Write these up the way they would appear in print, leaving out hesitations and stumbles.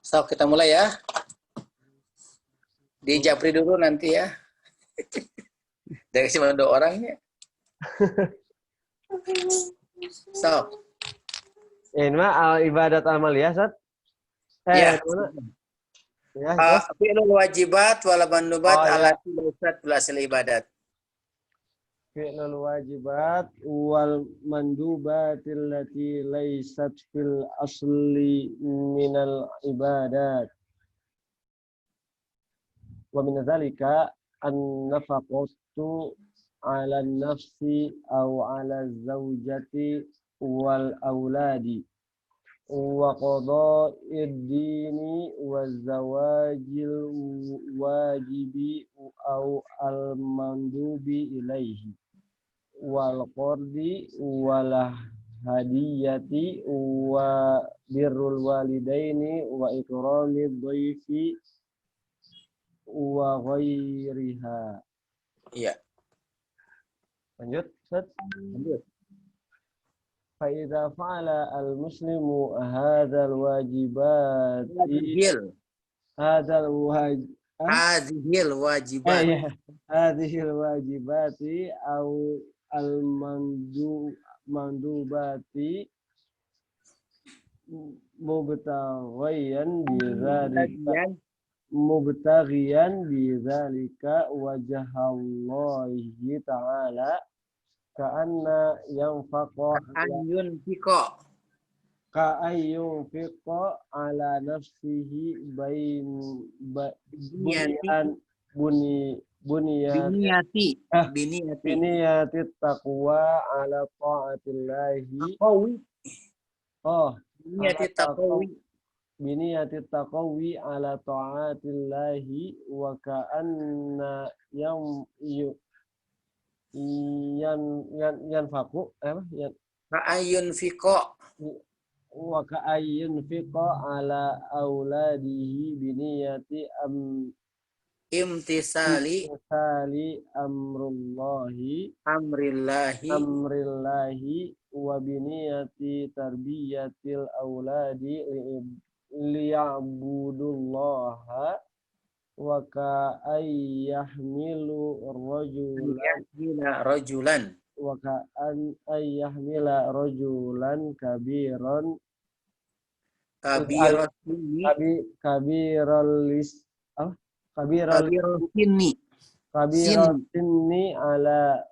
So, kita mulai ya. Di Japri dulu nanti ya. Dari cuma 2 orang ini. So. Ini mah ibadat amaliyah, Sat. Ya. Ya, terus. Fi'lul wajibat wal mandubat ya. allati laysat fil ibadat. Fi'lul wajibat wal mandubat allati laysat fil asli minal ibadat. Wa min dzalika an-nafaqatu 'ala an-nafsi aw 'ala az-zawjati wal auladi wa qada'id dini wa zawajil wajibi aw al-mandubi ilaihi wal qardi wal hadiyati wa birrul walidaini wa ikramid dhaifi wa ghairiha. Iya. Lanjut, Ustaz. Lanjut. Fa idza fa'ala al-muslimu hadzal wajibat Hadzal wajibat hadzal wajibati au al-mandubati mubtaghiyan bidzalika wajhallahi ta'ala ka'anna yanfaqa ka'ayyunfiqa ala nafsihi biniyati taqwa ala ta'atillahi biniyati taqawi ala ta'atillahi wa ka'anna yanfaqu wa ka'ayyunfiqa ala auladihi biniyati imtisali amrillahi wa biniyati tarbiyatil auladi liya'budullaha wa ka'ayyahmilu rajulan wa ka'ayyahmila rajulan kabiran sinni ala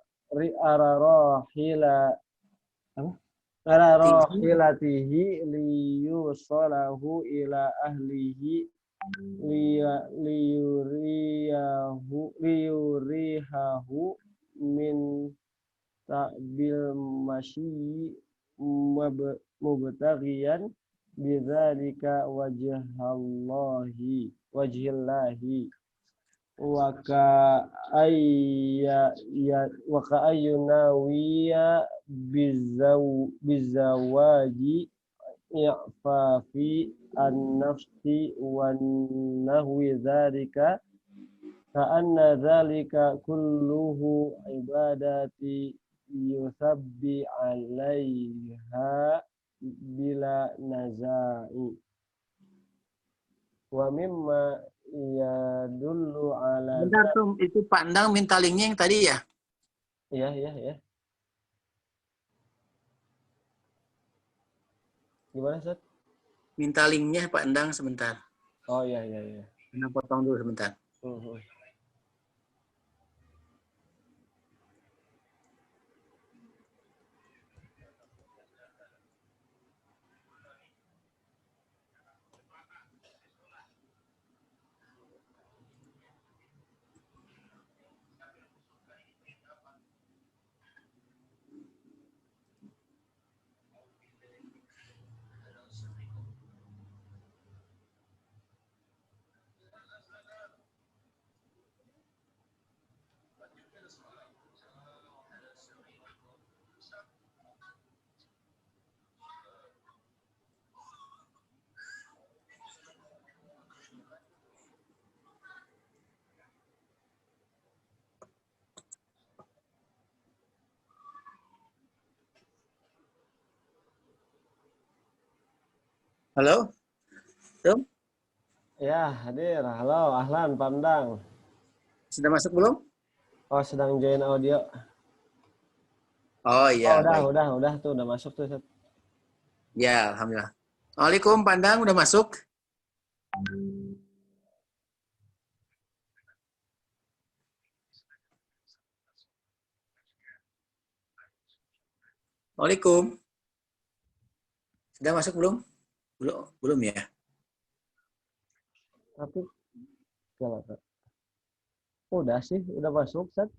rahilatihi liyusalahu ila ahlihi liyurihahu min ta'bil masyi mubtaghiyan bidzalika wajhillahi wa ka'ayyunawiya bizawaji i'fafi an-nafsi wa nahwi dzalika ka'anna dzalika kulluhu ibadati yusabbi 'alaiha bila nazai wa mimma yadullu ala. Bentar tuh, itu Pak Endang minta linknya yang tadi ya? Iya. Gimana, Ustaz? Minta linknya Pak Endang sebentar. Oh iya. Endang potong dulu sebentar. Halo? Tum? Ya, hadir. Halo, Ahlan, Pandang. Sudah masuk belum? Oh, sedang join audio. Oh Oh, iya, baik. udah tuh, udah masuk tuh, Ustaz. Ya, alhamdulillah. Waalaikum, Pandang udah masuk? Waalaikum. Sudah masuk belum? Belum ya. Tapi kalau udah sih, udah masuk, Ustaz.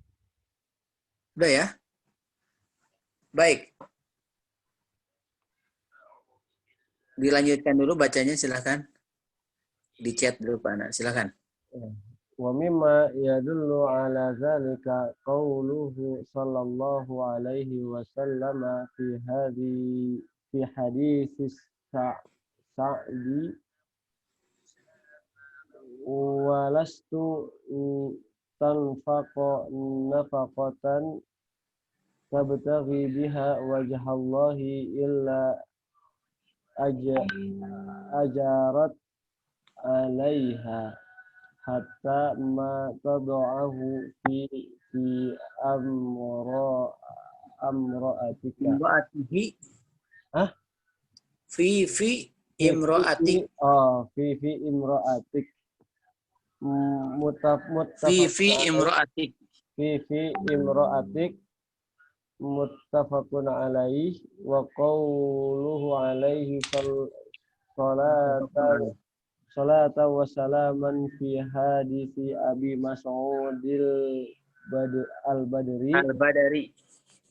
Udah ya? Baik. Dilanjutkan dulu bacanya, silahkan. Di chat dulu, Pak Anak. Silahkan. Wa mimma yadullu ala zalika qawluhu sallallahu alaihi wasallam fi hadis Sa'di walastu tanfaqo nafaqatan tabtaghi biha wajhallahi illa ajarat alaiha hatta ma tad'ahu fi amra amra'atika. Imro'atihi. Hah? Fi imro'atik. Fi imra'atik. Fi Muttafaqun alaih. imro'atik. Fi imra'atik muttafaqun alaih wa qawluhu alaihi salata wa salaman fi hadisi Abi Mas'udil al-Badri Al-Badari.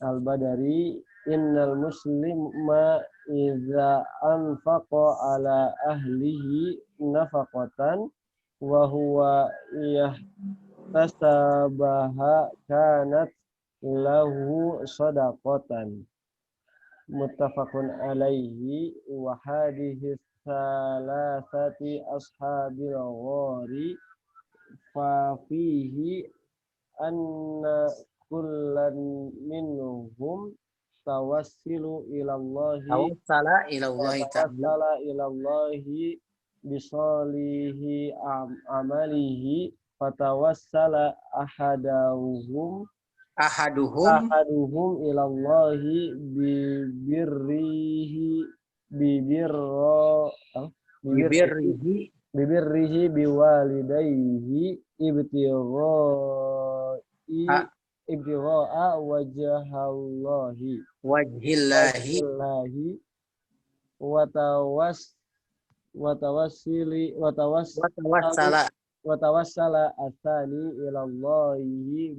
al-Badari innal muslima idza anfaqa ala ahlihi nafaqatan wa huwa yahtasabaha kanat lahu sadaqatan muttafaqun alaihi wa hadhihi salasati ashabil ghari fa fihi anna kullan minhum tawassilu ilallahi Tawassala ilallahi ta'ala. tawassala ilallahi bisalihi amalihi fatawassala Ahaduhum ilallahi bibirrihi bibirro bibirrihi bibirrihi bibirrihi biwalidayhi ibtigha'a wajhallahi wajhillahi watawas watawassili watawassala watawassala asani ilallahi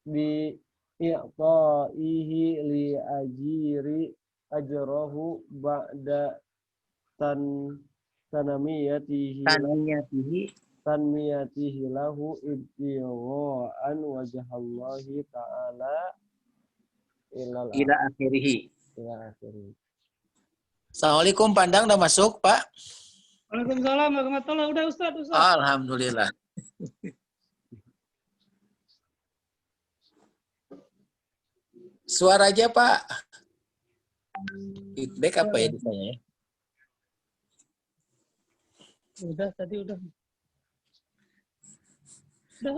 bi i'ta'ihi li ajrahu ba'da tan taniyatihi tanmiyatihi lahu ibtigha'an wajhallahi ta'ala ila akhirih. ila akhirih. Assalamualaikum, Pandang udah masuk, Pak? Waalaikumsalam warahmatullahi. Udah Ustaz. Alhamdulillah. Suara aja, Pak. Feedback apa ya di saya? Udah tadi udah.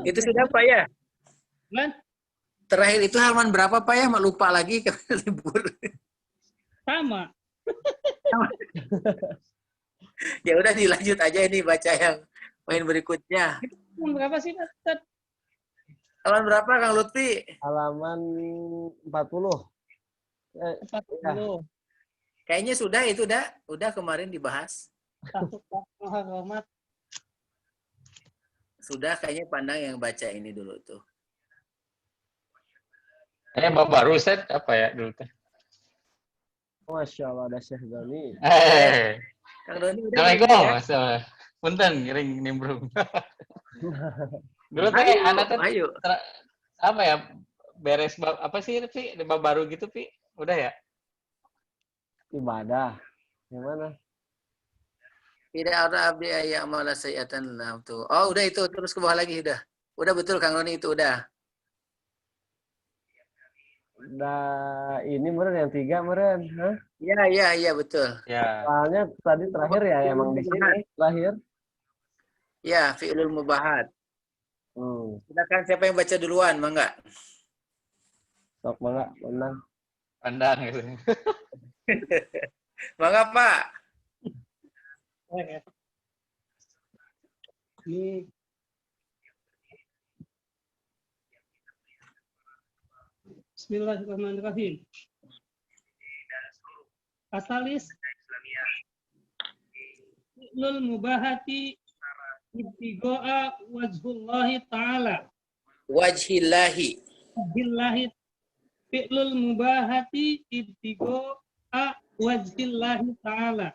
Itu sudah, Pak ya? Man, Terakhir itu halaman berapa, Pak ya? Lupa lagi karena libur. sama. Ya udah dilanjut aja ini baca yang poin berikutnya. Itu berapa sih Ustaz? Halaman berapa, Kang Lutfi? Halaman 40. 40. Kayaknya sudah itu udah kemarin dibahas. Muhammad. Sudah kayaknya Pandang yang baca ini dulu tuh. Bab baru Ustaz apa ya dulu teh? Masya Allah ada Syekh Doni. Kang Doni udah Assalamualaikum. ya? Punten ngiring nimbrung. Dulu teh anak teh Ayo. apa ya? Beres bab apa sih Pi? Bab baru gitu Pi? Udah ya? Ibadah. Yang mana? Tidak ada abdi ayat malah sayatan tuh. Oh udah itu terus ke bawah lagi udah. Udah betul Kang Doni itu udah. Ini meren yang 3 meren, hah? Iya betul. Ya. Soalnya tadi terakhir ya emang di sini terakhir. Ya, fi'lul mubahat. Silakan siapa yang baca duluan, mangga. Sok mangga menang. Pandang gitu. Mangga, Pak. Ini Bismillahirrahmanirrahim. Asalis fi'lul mubahati ibtigoa wajhullahi ta'ala. Wajhillahi. Wajhillahi fi'lul mubahati ibtigoa wajhillahi ta'ala.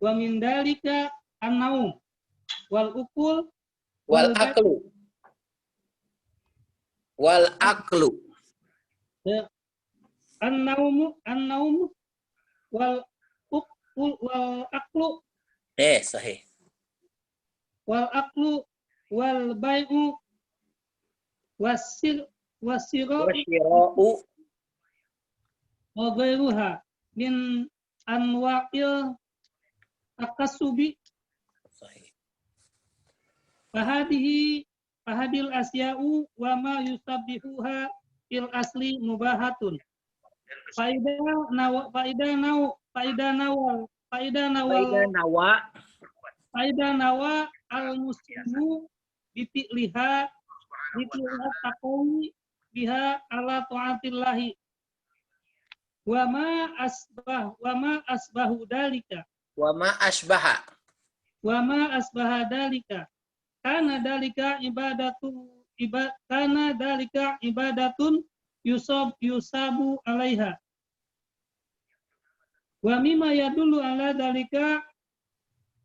Wa min dalika an-naum wal ukul Wal aklu. Wal aklu. an-naum wal ukul wal aklu Sahih. wal aklu wal bai'u wasira'u Wasyira'u. wa ghairuha min anwa'il takassubi Sahih. fahadil asya'u wa ma yusabbihuha fil asli mubahatun faidah nawa al muslimu bifi'liha taqawi biha ala ta'atillahi wa ma asbahu dalika Wa ma asbaha. kana dalika ibadatun yusabu alaiha wa mimma yadullu ala dalika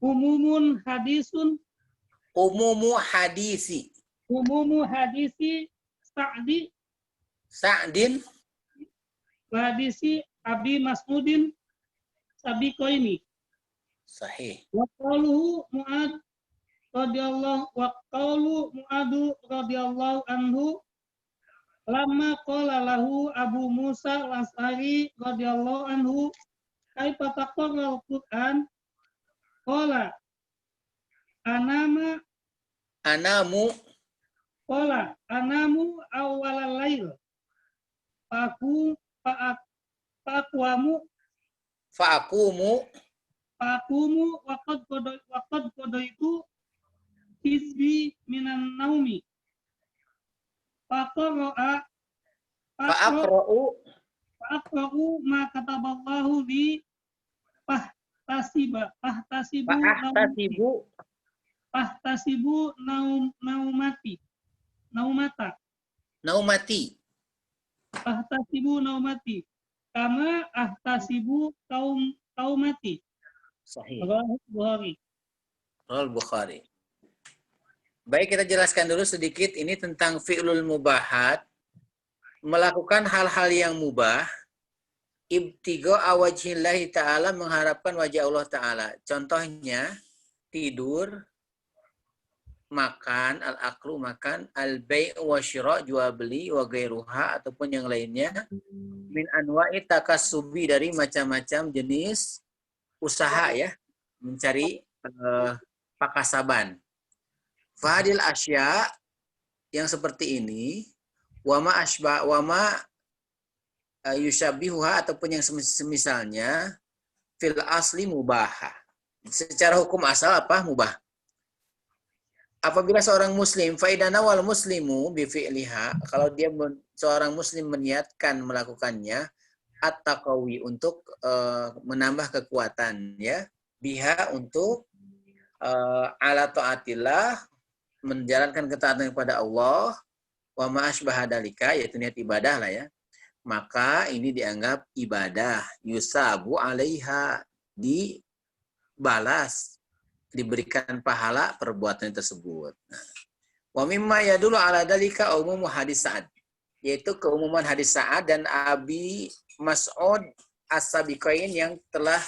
umumu hadisi Sa'din. wa hadisi Abi Mas'udin sabiqaini Sahih. wa qauluhu Mu'ad radhiyallahu anhu lamma qala lahu Abu Musa al-Asy'ari radhiyallahu anhu kaifa taqra'ul Qur'an qala anamu awwalal lail fa'aqumu wa qad qadaitu hizbi minan naumi fa'aqra'u ma kataballahu li fahtasibu naumati kama ahtasibu kaumati. Sahih. Bukhari. Al-Bukhari. Baik, kita jelaskan dulu sedikit ini tentang fi'lul mubahat. Melakukan hal-hal yang mubah. Ibtigo awajhillahi ta'ala, mengharapkan wajah Allah ta'ala. Contohnya, tidur, makan, al-aklu makan, al-bai' wa syira' jual beli, wa ghairuha ataupun yang lainnya, min anwa'i takassubi, dari macam-macam jenis usaha ya, mencari pakasaban. Fadil asya, yang seperti ini, wama yushabihuha ataupun yang semisalnya, fil asli mubah. Secara hukum asal apa? Mubah. Apabila seorang muslim, faidana wal muslimu bifi'liha, kalau dia seorang muslim meniatkan melakukannya, at-taqawi, untuk menambah kekuatan ya, biha, untuk ala taatillah, menjalankan ketaatan kepada Allah, wa ma asbaha dalika, yaitu niat ibadah lah ya, maka ini dianggap ibadah, yusabu alaiha, dibalas, diberikan pahala perbuatan tersebut. Wa mimma yadullu ala dalika umumu hadis Sa'ad, yaitu keumuman hadis Sa'ad dan Abi Mas'ud as-Sabiqain yang telah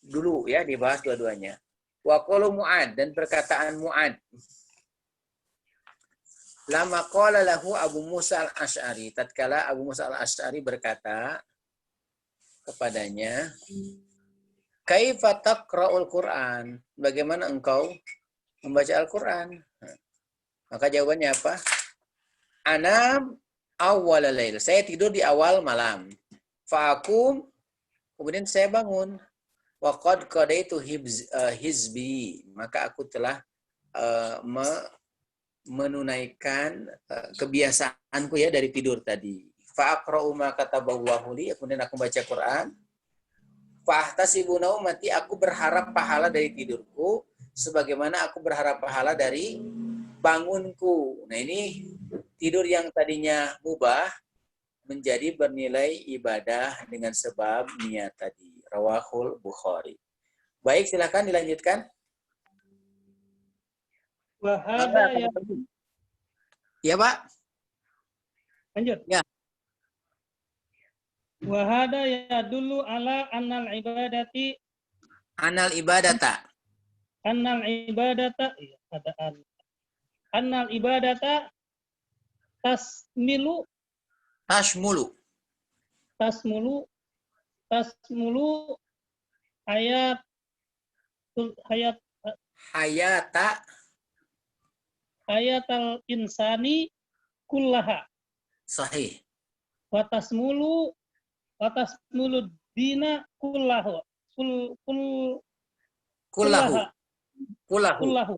dulu ya dibahas dua-duanya. Wa qaulu Mu'ad, dan perkataan Mu'ad. Lama qala lahu Abu Musa al-Asy'ari, tatkala Abu Musa al-Asy'ari berkata kepadanya, kaifa taqra'ul Qur'an, bagaimana engkau Membaca Al-Quran. Maka jawabannya apa? Anam awwal lail. Saya tidur di awal malam. Fa'akum, kemudian saya bangun. Wa qad qadaitu hizbi. Maka aku telah menunaikan kebiasaanku ya dari tidur tadi. Fa'aqra'u ma kataballahu li, kemudian aku baca Quran. Fa'ahtasibu naumati, aku berharap pahala dari tidurku sebagaimana aku berharap pahala dari bangunku. Nah, ini tidur yang tadinya mubah menjadi bernilai ibadah dengan sebab niat tadi. Rawahul Bukhari. Baik, silakan dilanjutkan. Wahada ya Ya, Pak. lanjut. Ya. Wahada ya dulu ala annal ibadati Anal ibadata. iya, ada annal ibadata tasmulu Tashmulu. hayat Hayata. hayatal insani kullaha Sahih. wa tasmulu dina kullahu Kullahu. kullahu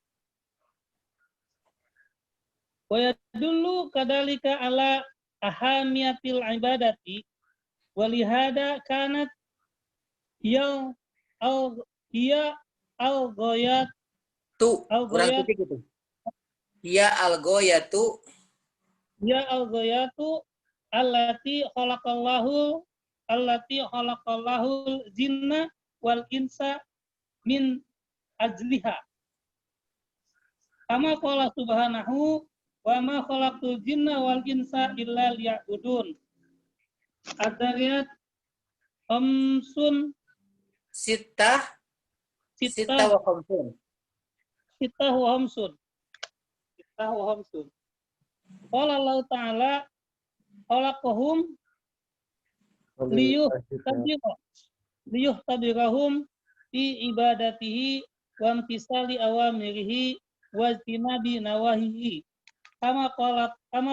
wa yadullu kadalika ala ahamiyatil ibadati walihada kanat hiya al-ghayat Tu. Kurang titik itu. Ya al-goyatu. hiya al-ghayatu allati khalaqallahu jinna wal insa min ajliha. Kama qala subhanahu wa ma khalaqtul jinna wal insa illa liya'budun. Ad-Dariyat khamsun Sittah wa khamsun. Sittah wa khamsun. Qala Allah Ta'ala khalaqahum liyuhtabirahum fi ibadatihi wa imtisali awamirihi wa ijtinabi nawahihi. Kama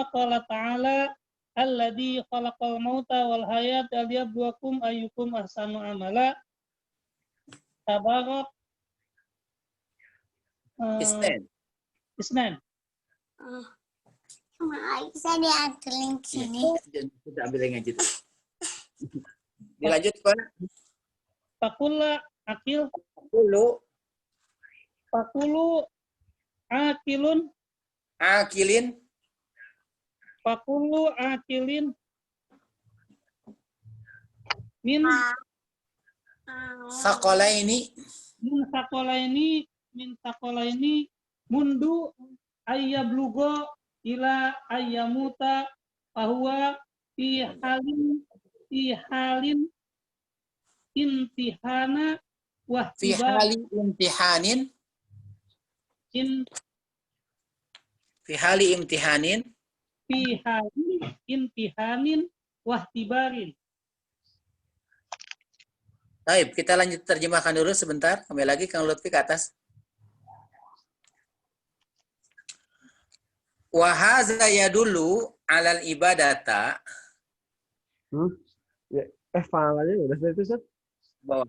qala ta'ala alladzi khalaqal mauta wal hayata liyabluwakum ayyukum ahsanu amala. Tabarak Isnan. Saya dianturin sini. Kita ambil yang lanjut. Dilanjut, Pak. Fakula akilun Akilin. fakulu akilin min Sakolaini. sakolaini mundu ayyablugo ila ayyamuta bahwa fi halin intihana wa Fi hali imtihanin. Fi hali imtihanin. fi halin imtihanin wahtibarin. Baik, kita lanjut terjemahkan dulu sebentar. Kembali lagi Kang Lutfi ke atas. Wa hadza yadullu 'alal ibadata. Ya, aja udah itu, Ustaz. Bawah.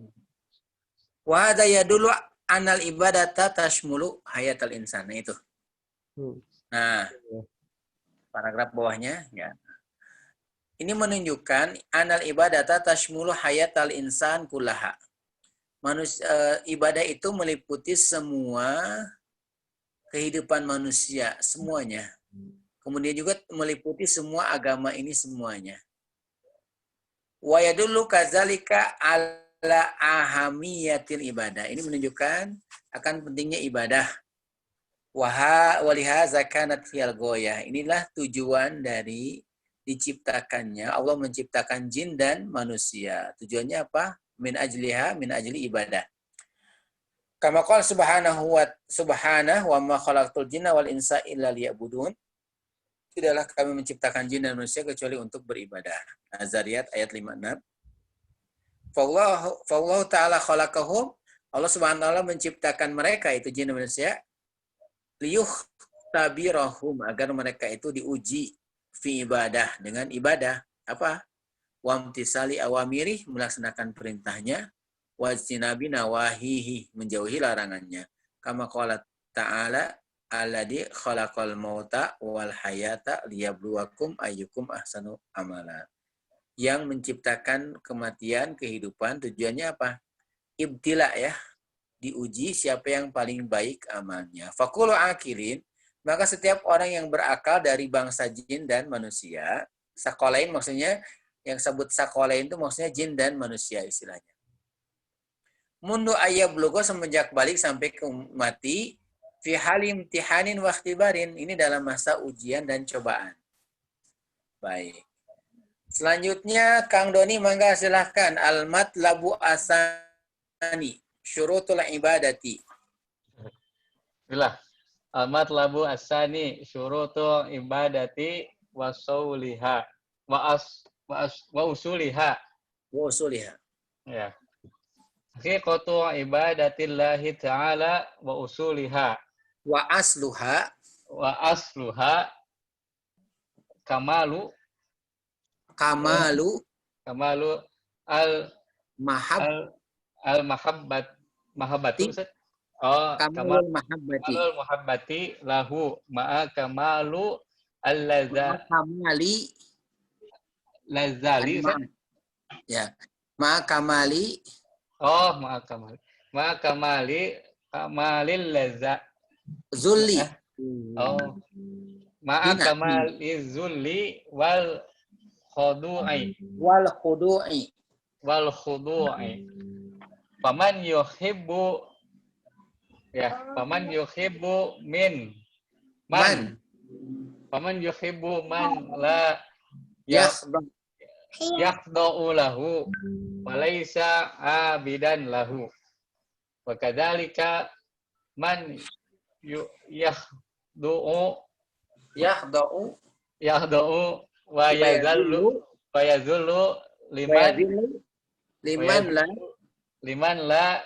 Wa hadza yadullu 'alal ibadata tashmulu hayatal insan. Nah, itu. Nah, paragraf bawahnya ya. Ini menunjukkan anal ibadata tashmulu hayatal insan kullaha. Ibadah itu meliputi semua kehidupan manusia semuanya. Kemudian juga meliputi semua agama ini semuanya. Wa yadullu kadzalika ala ahamiyatil ibadah. Ini menunjukkan akan pentingnya ibadah. Walihaza kanat fiyal goyah. Inilah tujuan dari diciptakannya. Allah menciptakan jin dan manusia. Tujuannya apa? Min ajli ibadah. Kama qala subhanahu wa ma khalaqtul jinna wal insa illa liya'budun. Tidaklah kami menciptakan jin dan manusia kecuali untuk beribadah. Az-Zariyat ayat 56. Fallahu ta'ala khalaqahum. Allah Subhanahu wa taala menciptakan mereka itu jin dan manusia liyuh tabirahum, agar mereka itu diuji fi ibadah, dengan ibadah apa? Wamtisali awamiri, melaksanakan perintahnya, wajtinabi nawahihi, menjauhi larangannya. Kama qala ta'ala alladzi khalaqal mauta wal hayata liyabluwakum ayyukum ahsanu amala. Yang menciptakan kematian, kehidupan, tujuannya apa? Ibtila ya, diuji siapa yang paling baik amalnya. Fakulu akilin, maka setiap orang yang berakal dari bangsa jin dan manusia, sakolain maksudnya, yang sebut sakolain itu maksudnya jin dan manusia istilahnya. Mundu ayab lugo, semenjak balik sampai ke mati, fi halim tihanin wa ikhtibarin, ini dalam masa ujian dan cobaan. Baik. Selanjutnya Kang Doni, mangga silahkan. Al-matlabu asani syurutul ibadati. Bismillah. Al-matlabu asani syurutul ibadati wa sauliha wa usuliha. Wa usuliha. Ya. Haqiqatu ibadatillahi ta'ala wa usuliha. Wa asluha. Wa asluha kamalu al mahab al mahabbatu. Oh, kamalul mahabbati. kamalul muhabbati lahu ma'a kamalu Kamali lazali. ya. Ma kamali. Oh, ma'a kamali. Ma'a kamalil Zulli. Oh. Ma'a kamali zulli wal khudu'i. Wal khudu'i. Paman yuhibbu min man. Paman yuhibbu man la yakhda'u lahu walaysa abidan lahu. Wa kadzalika man yakhda'u wa yazullu liman la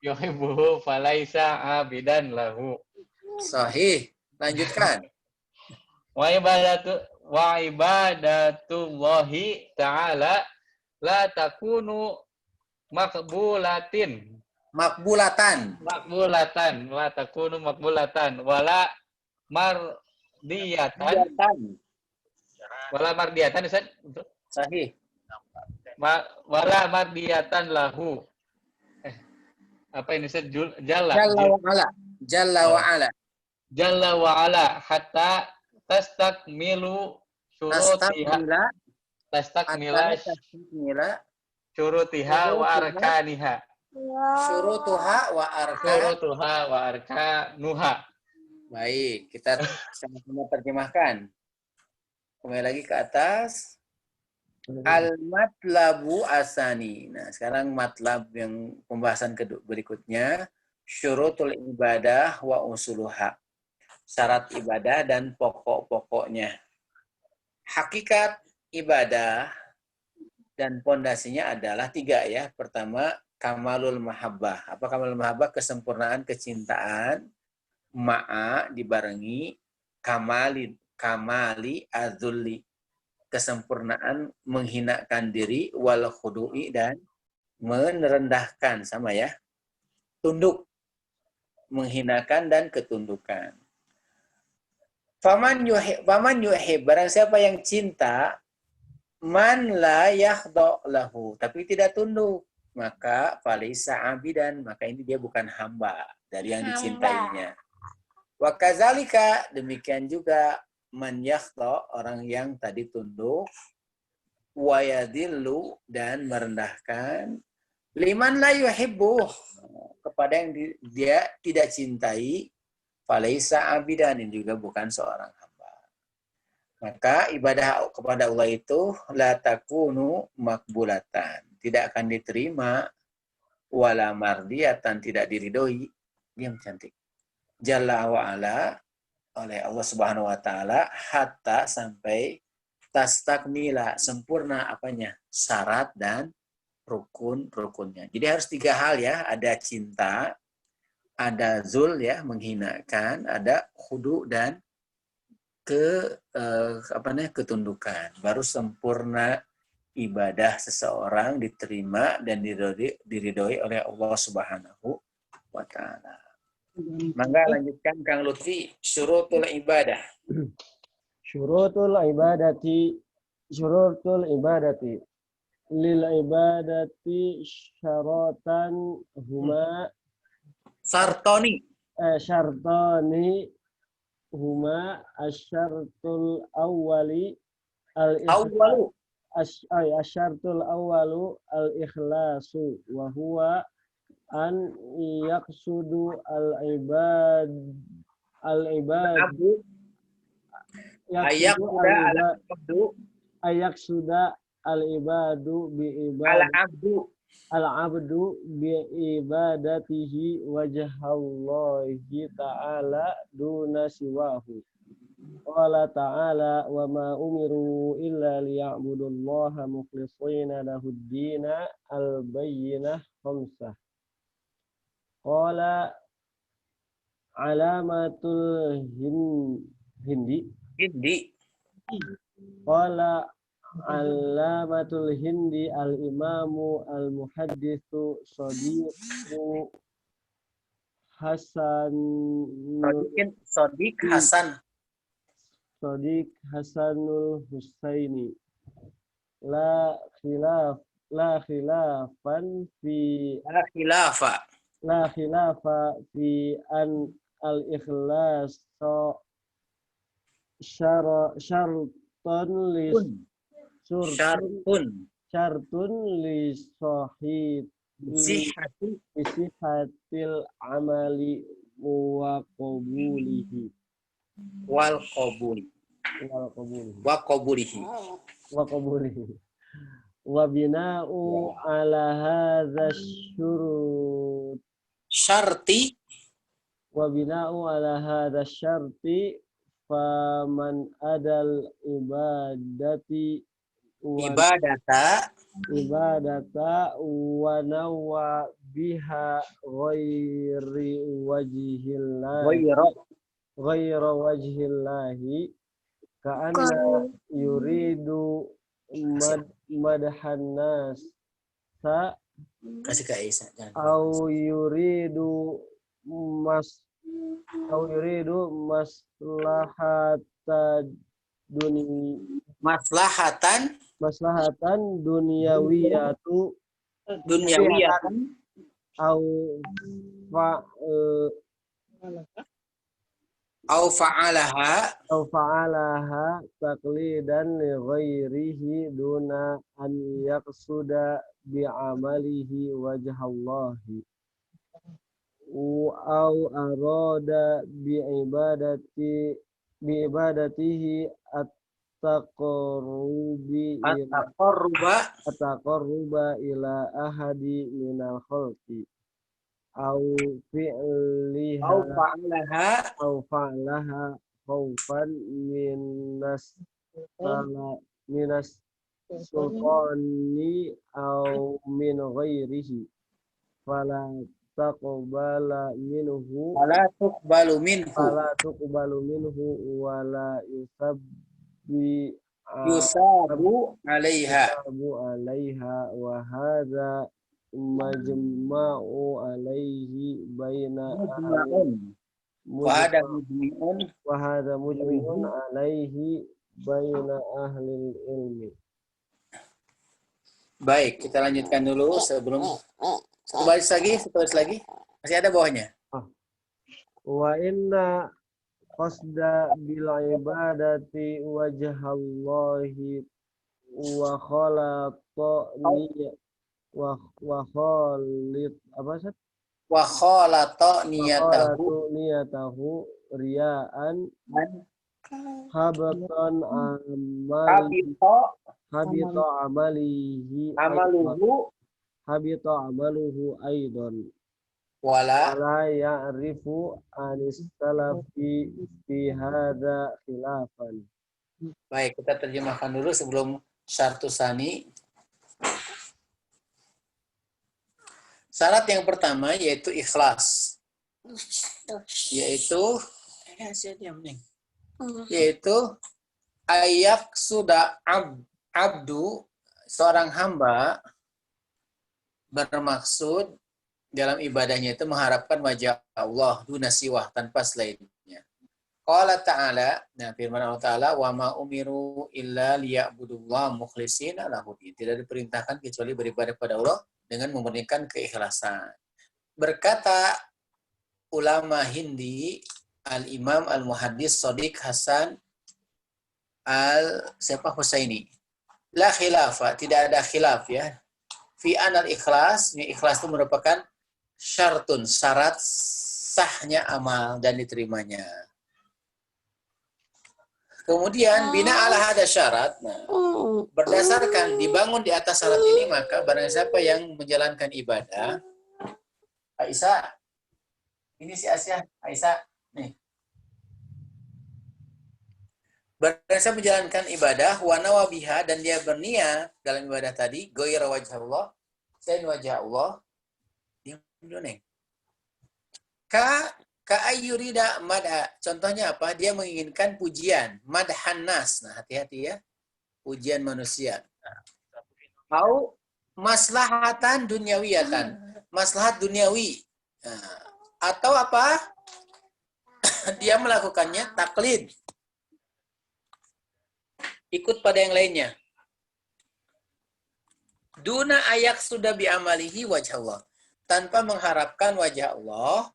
yuhibbuhu falaisa abidan lahu. Sahih. Lanjutkan. Wa ibadatullahi ta'ala la takunu makbulatan la takunu makbulatan wala mardiyatan Ustaz. Sahih. Wala mardiyatan lahu. Apa ini Ustaz? Jalla wa ala hatta tastakmila syurutiha wa arkaniha. Syurutuha wa arkanuha. Baik, kita sama-sama terjemahkan. Kembali lagi ke atas. Al-matlabu asani. Nah, sekarang matlab yang pembahasan berikutnya. Syurutul ibadah wa usuluha. Syarat ibadah dan pokok-pokoknya. Hakikat ibadah dan pondasinya adalah 3 ya. Pertama, kamalul mahabbah. Apa kamalul mahabbah? Kesempurnaan kecintaan. Ma'a dibarengi kamali adzulli. Kesempurnaan menghinakan diri, wal khudu'i, dan merendahkan, sama ya. Tunduk. Menghinakan dan ketundukan. Faman yuhib, barang siapa yang cinta, man la yakhda' lahu, tapi tidak tunduk, maka falisa abidan, maka ini dia bukan hamba dari yang dicintainya. Wa kadzalika, demikian juga man yakhda', orang yang tadi tunduk, wa yadillu, dan merendahkan, liman la yuhibbu, kepada yang dia tidak cintai, falaisa abidan, ini juga bukan seorang hamba. Maka ibadah kepada Allah itu la takunu makbulatan, tidak akan diterima, wala mardiyatan, tidak diridhoi. Diam cantik. Jalla wa ala, oleh Allah Subhanahu wa taala, hatta, sampai tastakmila, sempurna apanya? Syarat dan rukunnya. Jadi harus 3 hal ya, ada cinta, ada zul ya, menghinakan, ada khudu dan ketundukan. Baru sempurna ibadah seseorang diterima dan diridhoi oleh Allah Subhanahu wa taala. Mangga lanjutkan Kang Lutfi, syurutul ibadah. Syurutul ibadati lil ibadati syaratan huma Sartoni. syartani huma asyartul awwali Awwalu. asyartul awwalu al-ikhlasu wa huwa an yaqsudu al-ibad Abu. Ayak sudah ala abdu. ayak sudah al-ibadu bi Ala ibad abdu. al-abdu bi ibadatihi wajhallahi ta'ala duna siwahu. Qala ta'ala wa ma umiru illa liya'budullaha mukhlishina lahuddina al-bayyinah khamsah. Qala alamatul hindi Qala alamatul hindi al-imamu al-muhaddithu Sadiqu Hasan Sadiq Hasan. Sadiq Hasanul Husaini la khilafan fi Khilafa. la khilafa fi an al-ikhlas syartun li syartun li sahih Sihhati sihatil amali wa qabulihi wal qabuli. Wa qabulihi. Wa bina'u ala hadza syurut Syarti. wa bina'u ala hadza syarti faman adal ibadata wa nawwa biha ghaira wajhillahi ka'anna yuridu madhan nas Kasih ke Aisyah. au yuridu maslahatan dunyawiyatu au fa'alaha taqlidan li ghairihi duna an yaqsuda bi'amalihi wajhallahi au arada bi'ibadatihi at-taqarruba ila ahadi minal khalqi au fa'laha khaufan minas sultani au min ghairihi fala tuqbalu minhu wala yusabu alaiha wa hadza majma'u alaihi baina wa hadza mujmi'un alaihi baina ahli ilmi. Baik, kita lanjutkan dulu sebelum tulis lagi. Masih ada bawahnya. Wa inna qasda bil ibadati wajhallahi wa khalata niyatahu riya'an habita amaluhu aidan wala ya'rifu anis salafi fi hadza khilafan. Baik, kita terjemahkan dulu sebelum syartusani. Syarat yang pertama yaitu ikhlas. yaitu ayak sudah abdu, seorang hamba bermaksud dalam ibadahnya itu mengharapkan wajah Allah duna siwah, tanpa selainnya. Qala ta'ala, nah firman Allah Ta'ala, wa ma umiru illa liya'budullah mukhlishina lahudin. Tidak diperintahkan kecuali beribadah kepada Allah dengan memurnikan keikhlasan. Berkata ulama Hindi, Al-Imam Al-Muhaddis Shadiq Hasan Husaini. La khilafa, tidak ada khilaf ya. Fi anal ikhlas, ikhlas itu merupakan syartun, syarat sahnya amal dan diterimanya. Kemudian bina ala hada syarat, nah, berdasarkan dibangun di atas syarat ini, maka barang siapa yang menjalankan ibadah, Aisyah, ini si Aisyah, nih. Barang siapa menjalankan ibadah, wa nawabiha, dan dia berniat dalam ibadah tadi, ghaira wajh Allah, selain wajah Allah, dia dulu nih. Ka ayyurida madha. Contohnya apa? Dia menginginkan pujian, madhan nas. Nah, hati-hati ya. Pujian manusia. Au maslahatan dunyawiyatan. Maslahat duniawi. Nah, atau apa? Dia melakukannya taklid. Ikut pada yang lainnya. Duna ayak sudah bi'amalihi wajah Allah. Tanpa mengharapkan wajah Allah.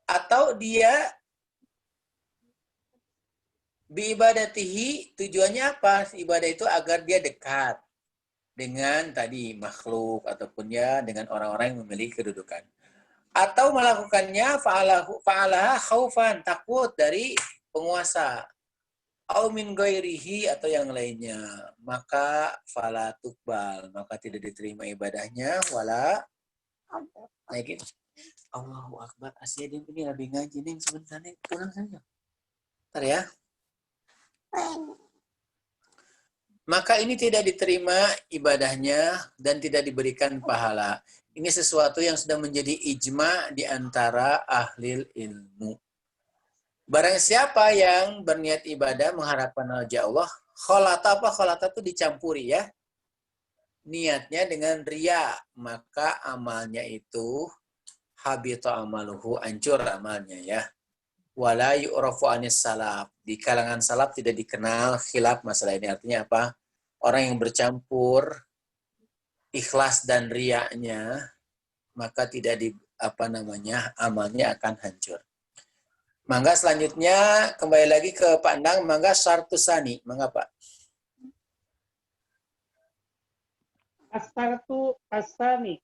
Atau dia biibadatihi, tujuannya apa? Ibadah itu agar dia dekat dengan tadi makhluk ataupun ya dengan orang-orang yang memiliki kedudukan. Atau melakukannya fa'alaha khaufan, takut dari penguasa. Au min ghairihi, atau yang lainnya. Maka fala tuqbal, maka tidak diterima ibadahnya, wala gitu. Allahu Akbar, Asia dia ini lebih ngaji nih, sebentar nih, pulang saja. Bentar ya. Maka ini tidak diterima ibadahnya dan tidak diberikan pahala. Ini sesuatu yang sudah menjadi ijma di antara ahli ilmu. Barang siapa yang berniat ibadah mengharapkan wajah Allah, kholata apa? Kholata itu dicampuri ya. Niatnya dengan riya, maka amalnya itu habita amaluhu, hancur amalnya ya. Wala yu'rafu anis salaf. Di kalangan salaf tidak dikenal khilaf masalah ini. Artinya apa? Orang yang bercampur ikhlas dan riyanya, maka tidak amalnya akan hancur. Mangga selanjutnya kembali lagi ke Pak Endang, mangga syartusani. Mangga Pak. Astartu asani.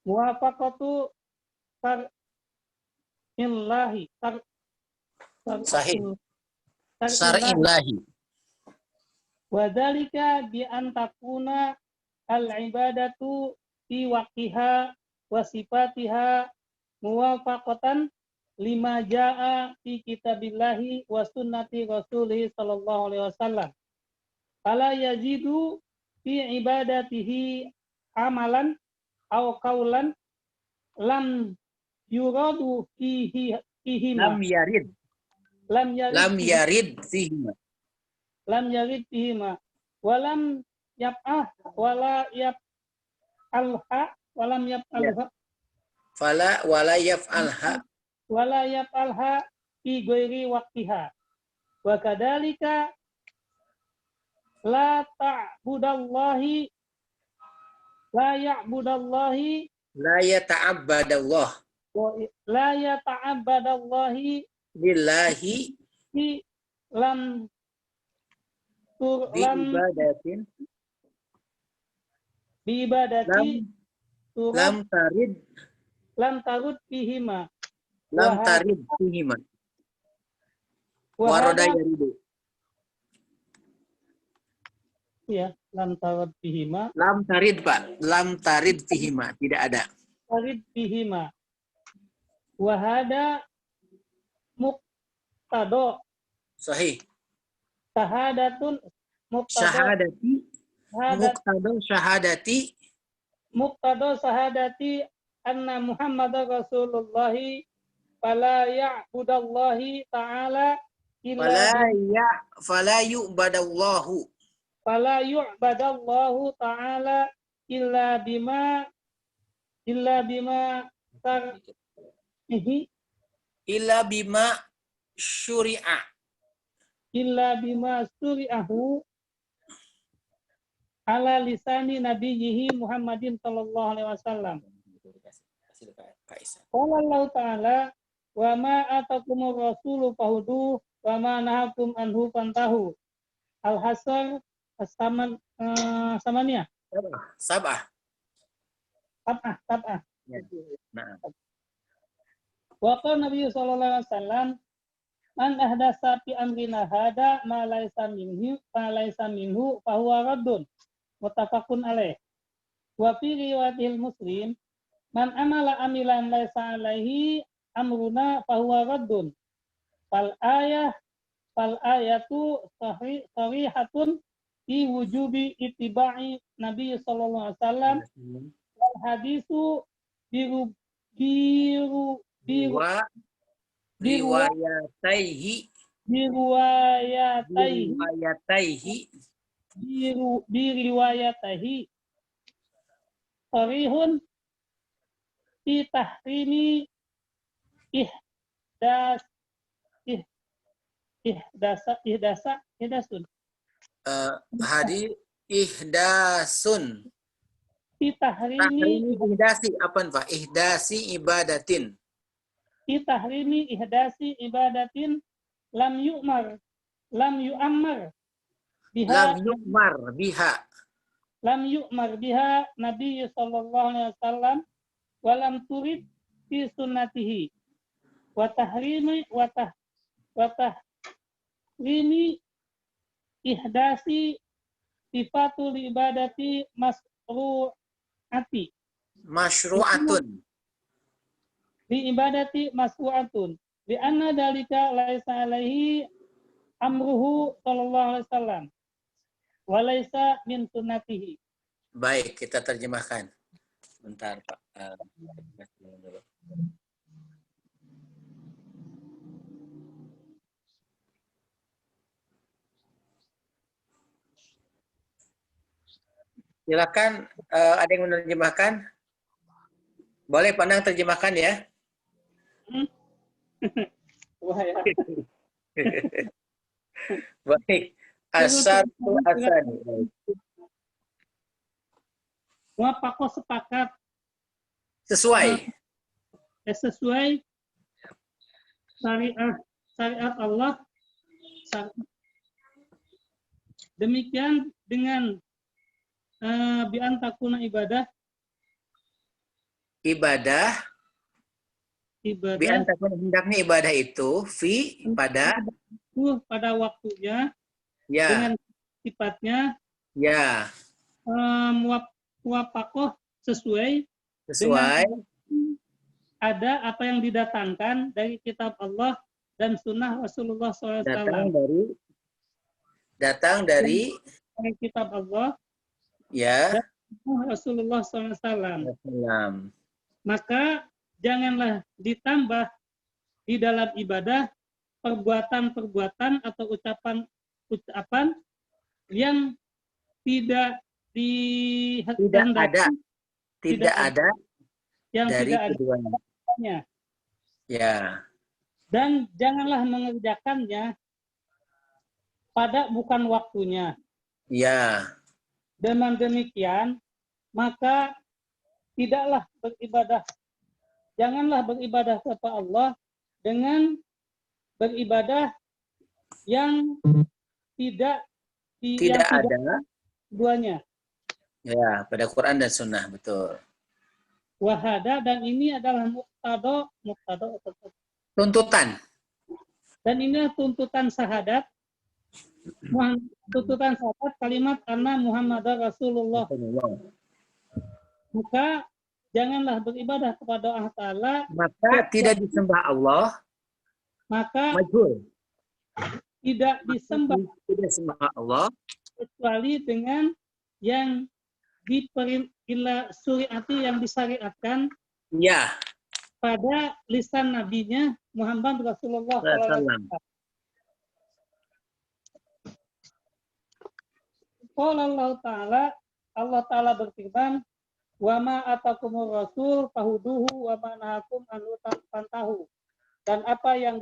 Muwafaqatu syar'illahi sahih. Syar'illahi. Wa dzalika bi an takuna al-ibadatu fi waqtiha wa sifatiha muwafaqatan lima jaa fi kitabillahi wa sunnati rasulih sallallahu alaihi wasallam. Fala yazidu fi ibadatihi amalan aw qawlan lam yuradu fihi Lam yarid fihima walam yab'ah wala yaf'alha fi ghairi waqtiha wa kadzalika la yata'abbadallahi lillahi lam biibadati lam tarud fihima waroda yaridu ya lam tarud fihima lam tarid Pak, lam tarid fihima, tidak ada. Tarid fihima wahada muqtado Sahih. syahadatun muqtado Syahadati muqtada syahadati anna Muhammadar Rasulullahi fala ya'budallahi ta'ala fala yu'badallahu ta'ala illa bima syuri'a. illa bima suri'ahu ala lisani nabiyhi Muhammadin sallallahu alaihi wasallam. Qala Allah Ta'ala wa ma atakumur rasulu fahudu wa ma nahakum anhu fantahu. Al-Hasr Samaniyah. Sab'ah. Ya. Nah. Wa qala Nabi sallallahu alaihi wasallam man ahdasa fi amrina hada ma laysa minhu fa huwa raddun. Muttafaqun alaih. Wa fi riwayatil Muslim man amala amilan laysa alaihi amruna fa huwa raddun. Fal ayatu sarihatun fi wujubi ittiba'i Nabi sallallahu alaihi wasallam. Wal hadisu biriwayataihi sarihun fi tahrimi ihdasun Hadis ihdasun. fi tahrimi Ihdasi apa Pak? Ihdasi ibadatin. fi tahrimi ihdasi ibadatin lam yu'ammar biha Nabi sallallahu alaihi wasallam wa lam turid fi sunnatihi wa tahrimi ihdasi sifatul ibadati Masyru'atun. Di ibadati mas'u'atun bi anna dalika laisa alaihi amruhu sallallahu alaihi wasallam wa laisa min sunnatihi. Baik, kita terjemahkan. Bentar, Pak. Silakan, ada yang menerjemahkan? Boleh Pandang terjemahkan ya. Wah ya. Baik. Asatu asani. Wa pakoh sepakat Sesuai. sesuai syariat Allah. Demikian dengan biantakuna ibadah biantakuna hendaknya ibadah itu pada waktunya ya dengan sifatnya ya muwafakoh sesuai ada apa yang didatangkan dari kitab Allah dan sunnah Rasulullah SAW. Datang dari kitab Allah ya dan Rasulullah SAW. Maka janganlah ditambah di dalam ibadah perbuatan-perbuatan atau ucapan yang tidak ada yang dari tidak keduanya. Ada. Ya. Dan janganlah mengerjakannya pada bukan waktunya. Ya. Dengan demikian, maka janganlah beribadah kepada Allah dengan beribadah yang tidak ada keduanya. Ya, pada Quran dan Sunnah, betul. Wahada, dan ini adalah muqtada tuntutan. Dan ini tuntutan syahadat. Tuntutan syahadat kalimat anna Muhammadar Rasulullah. Maka janganlah beribadah kepada Allah Ta'ala. Maka tidak disembah Allah. Maka tidak disembah Allah kecuali dengan yang syariati yang disyariatkan Ya, pada lisan nabinya Muhammad Rasulullah sallallahu alaihi salam. wasallam. Qala Allah Ta'ala berfirman, "Wa ma atakumur rasul fahuduhu wa ma nahakum anhu fantahu." Dan apa yang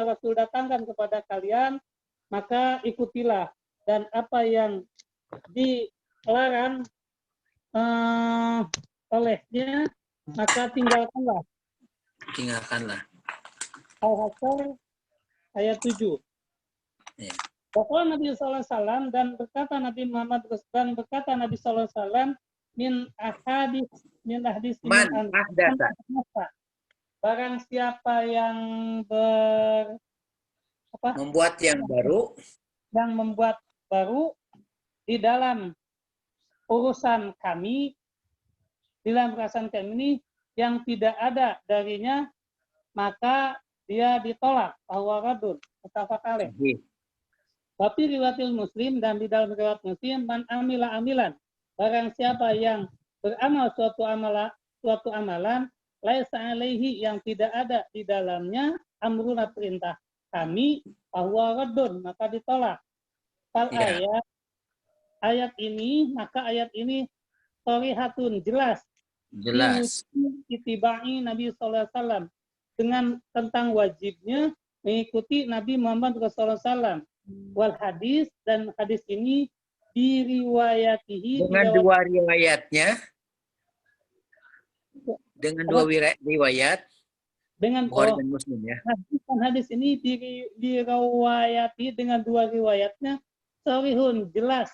Rasul datangkan kepada kalian, maka ikutilah. Dan apa yang dilarang olehnya, maka tinggalkanlah. Tinggalkanlah. Al-Hasyr ayat 7. Ya. Bahwa Nabi SAW dan berkata Nabi Muhammad dan berkata Nabi SAW min hadis Man ahdasa. Barang siapa yang Membuat yang membuat baru di dalam urusan kami, ini yang tidak ada darinya, maka dia ditolak, bahwa radun, muttafaq alaih. Tapi riwayatil Muslim, dan di dalam riwayat Muslim, man amila amilan, barang siapa yang beramal suatu amalan, laisa alaihi, yang tidak ada di dalamnya, amruna, perintah kami, bahwa radun, maka ditolak. Ayat ini shorihatun, jelas. Itibai Nabi SAW, dengan tentang wajibnya mengikuti Nabi Muhammad SAW. Wal hadis, dan hadis ini diriwayatihi dengan dua riwayatnya, dengan dua riwayat dengan Bukhari dan Muslim ya. Hadis ini diriwayati dengan dua riwayatnya, sharihun, jelas,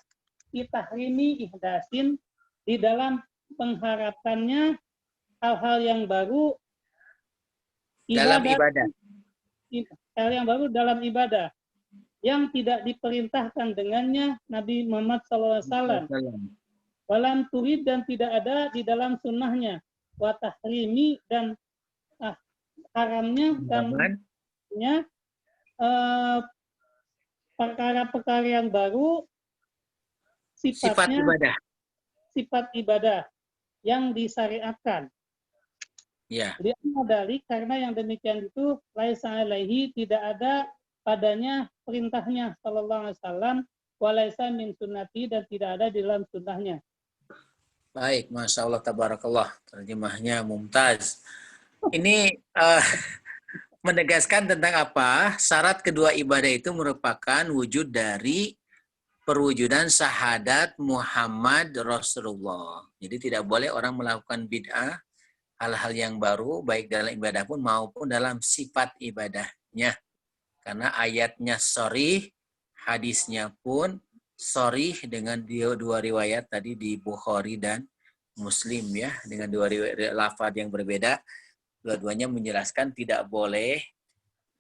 fitahrimi ihdasin, di dalam pengharapannya hal-hal yang baru Dalam ibadah. Hal yang baru dalam ibadah yang tidak diperintahkan dengannya Nabi Muhammad SAW. Walam turid, dan tidak ada di dalam sunnahnya. Wa tahrimi, dan haramnya, dan perkara-perkara yang baru sifatnya sifat ibadah yang disyariatkan. Ya. Jadi dari karena yang demikian itu laisa alaihi, tidak ada padanya perintahnya sallallahu alaihi wasallam, walaisa min sunnati, dan tidak ada di dalam sunnahnya. Baik, Masya Allah, tabarakallah, terjemahnya mumtaz. Ini menegaskan tentang apa? Syarat kedua ibadah itu merupakan wujud dari perwujudan syahadat Muhammad Rasulullah. Jadi tidak boleh orang melakukan bid'ah, hal-hal yang baru, baik dalam ibadah pun maupun dalam sifat ibadahnya. Karena ayatnya sharih, hadisnya pun sharih dengan dua riwayat tadi di Bukhari dan Muslim ya, dengan dua riwayat lafaz yang berbeda. Dua-duanya menjelaskan tidak boleh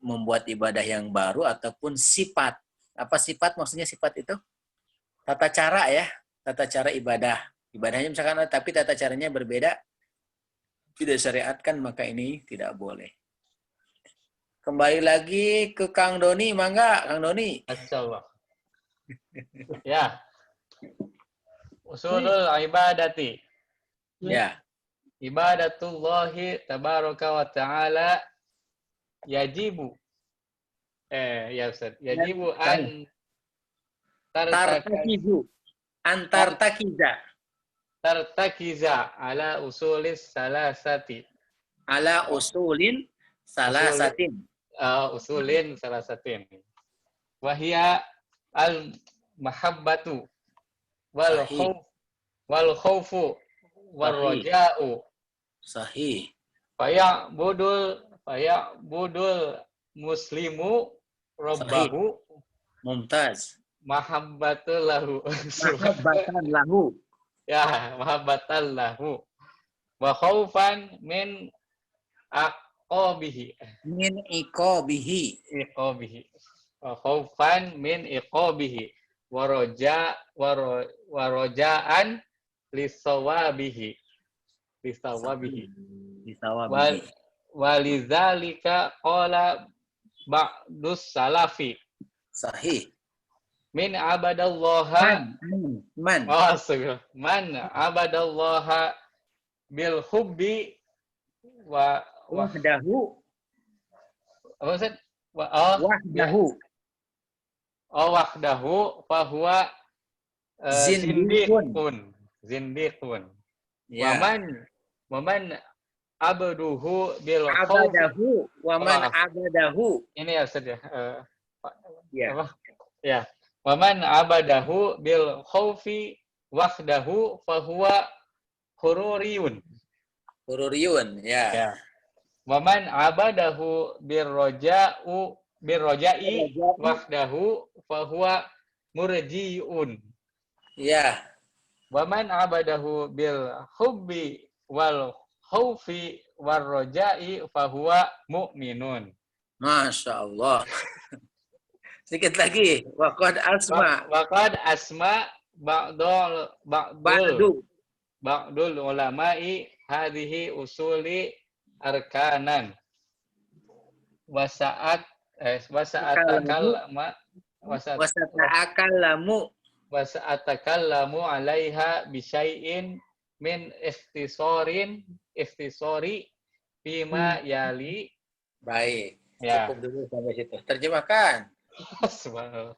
membuat ibadah yang baru ataupun sifat. Apa sifat? Maksudnya sifat itu tata cara ya, tata cara ibadah. Ibadahnya misalkan tapi tata caranya berbeda, tidak syariatkan, maka ini tidak boleh. Kembali lagi ke Kang Doni, mangga Kang Doni. Masyaallah. Ya. Usulul ibadati. Ya. Ibadatullahi tabaraka wa ta'ala yajibu. Ya Ustaz. Yajibu an tartakiza ala usulis salasati. Ala usulin salasatin. Usulin salasatin. Wahia al mahabbatu wal khawfu wal raja'u. Sahih. Faya'budul muslimu rabbahu. Mumtaz. Mahabbatan lahu. Mahabbatan lahu. Ya, mahabbatan lahu. Wa khaufan min aqabihi. Min iqabihi. Wa khaufan min iqabihi. Wa raja'an lisawabihi. Walidzalika qala ba'dus salafi. Sahih. Min abadallaha. Man. Oh, astagfirullah. Man abadallaha bil hubbi wa Wahdahu. apa Ustaz? Oh, ya. Wahdahu. Oh, wahdahu fahuwa Zindikun. Zindikun. Ya. Waman abduhu bil khawf. Abadahu. Waman Oh, abadahu. ini ya Ustaz ya. Ya. Apa? Ya. Waman abadahu bil khawfi wahdahu fahuwa hururiyun. Hururiyun. Ya. Ya. Waman abadahu birroja'i wahdahu fahuwa murji'un. Ya. Waman abadahu bil hubbi wal khaufi war roja'i fahuwa mu'minun. Masya Allah. Sedikit lagi. Waqad asma. Waqad asma Ba'du. ba'dul ulama'i hadhihi usuli arkanan wasa'at Wasata'akallamu. wasa'atakallamu 'alaiha bisyai'in min ikhtisori fima yali. Baik. Ya. Cukup dulu sampai situ. Terjemahkan. Subhanallah.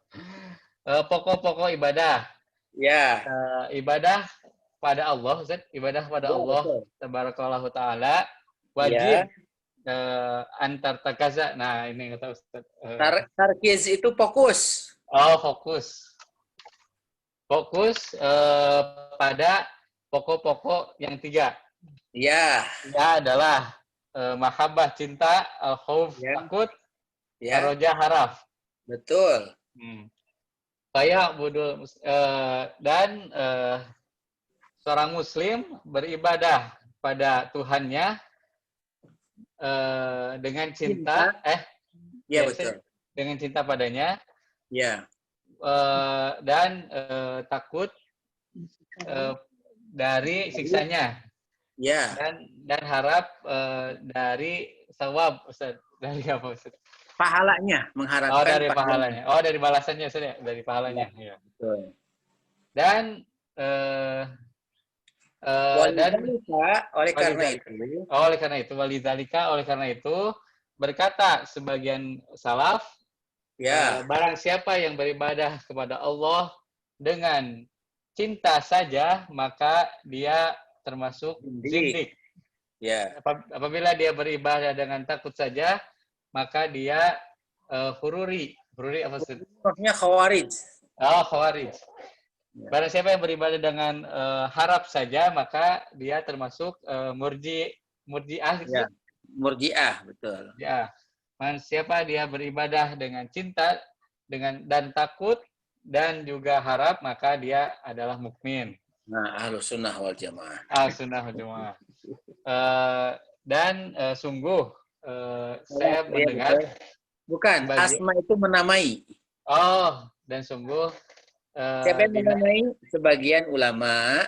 Pokok-pokok ibadah. Ya. Ibadah pada Allah, Ustaz. Ibadah pada Ya, Allah betul. Tabarakallahu ta'ala wajib antar takaza. Nah, ini kata Ustaz. Tarkiz itu fokus. Fokus. Fokus pada pokok-pokok yang 3. Ya. Ya adalah mahabbah cinta, khauf takut, Ya. roja haraf. Betul. Kayak budul dan seorang muslim beribadah pada Tuhannya dengan cinta. Ya, betul. Dengan cinta padanya. Ya. Dan takut dari siksanya. Ya. Dan harap dari sawab, Ustaz. Dari apa, Ustaz? Pahalanya, mengharapkan dari pahalanya. Dari balasannya, Ustaz ya, dari pahalanya. Ya. Betul. Dan oleh karena itu berkata sebagian salaf, barang siapa yang beribadah kepada Allah dengan cinta saja, maka dia termasuk zindik. Ya. Apabila dia beribadah dengan takut saja, maka dia hururi. Hururi apa maksudnya? Maksudnya khawarij. Khawarij. Barang siapa yang beribadah dengan harap saja, maka dia termasuk murji'ah. Ya. Murji'ah, betul. Ya. Siapa dia beribadah dengan cinta dan takut dan juga harap, maka dia adalah mukmin. Nah, Ahlus Sunnah wal Jamaah. Sunnah wal Jamaah. Dan sungguh saya mendengar. Bukan, asma itu menamai. Dan sungguh siapa yang menamai? Sebagian ulama.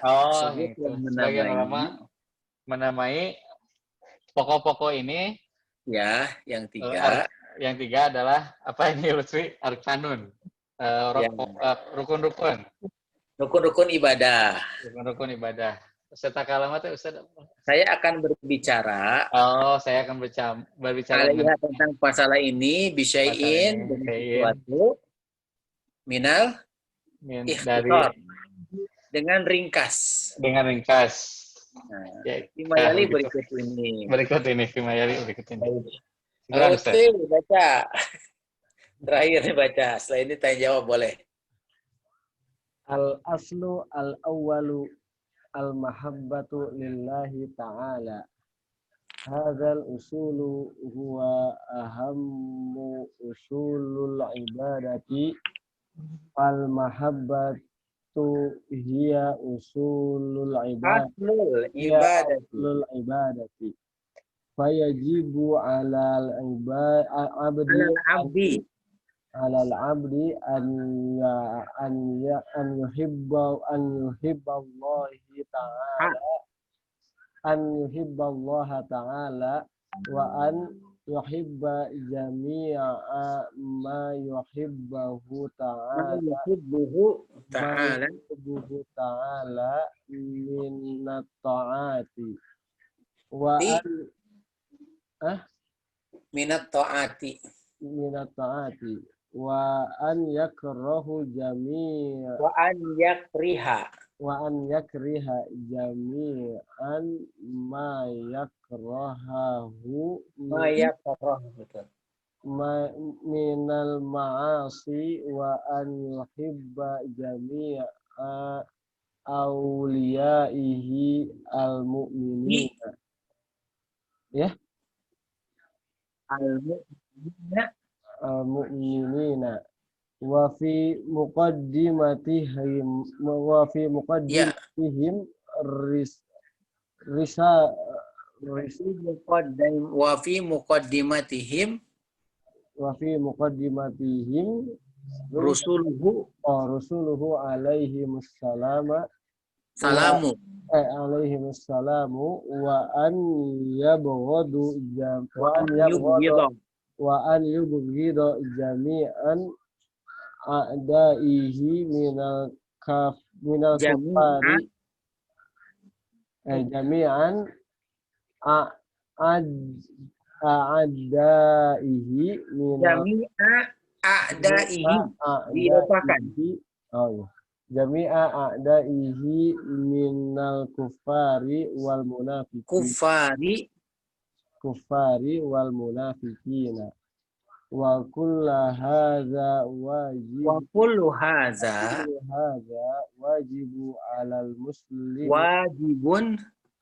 Sebagian ulama menamai pokok-pokok ini. Ya, yang 3. Yang 3 adalah apa ini, Lutfi? Arkanun. Rukun-rukun. Rukun-rukun ibadah. Rukun-rukun ibadah. Ustaz Takalamat, Ustaz. Saya akan berbicara. Saya akan berbicara tentang masalah ini bisyai'in dengan sesuatu minal ikhtisar. Dengan ringkas. Nah, Fimayali berikut ini. Fimayali berikut ini. Baca. Terakhir nih baca. Setelah ini tanya jawab boleh. Al-aslu al-awwalu al-mahabbatu lillahi ta'ala. Hadzal usulu huwa ahammu usulul ibadati. Al-mahabbatu hiya usulul ibadati. Fayajibu alal abdi an yuhibba Allah ta'ala wa an yuhibba jami'a ma yuhibbahu ta'ala Yuhibbuhu ma ta'ala yuhibbuhu ta'ala minat ta'ati wa di an minat ta'ati. minat ta'ati wa an yakrahu jami'a Wa an yakriha. wa an yakriha jami'an ma yakrahahu Ma yakrah. Betul. minal ma'asi wa an yuhibba jami'a awliyaihi al-mu'minina ya Al-mu'minina. al-mu'minina wa fi muqaddimatihim Ya. risa Wa fi muqaddimatihim wa fi muqaddimatihim rusuluhu rusuluhu alaihimussalamu salamu. alaihimussalamu wa an yabghadu Wa an yubghidha. wa an yubghida jami'an a'daihi minal Jami'an. kuffari jami'an a'daihi minal Jami'a a'da'ihi. Dirofakan. oh ya jami'a a'daihi minal kuffari wal munafiqina wa kullu hadza Wa kullu hadza wajibu alal muslimi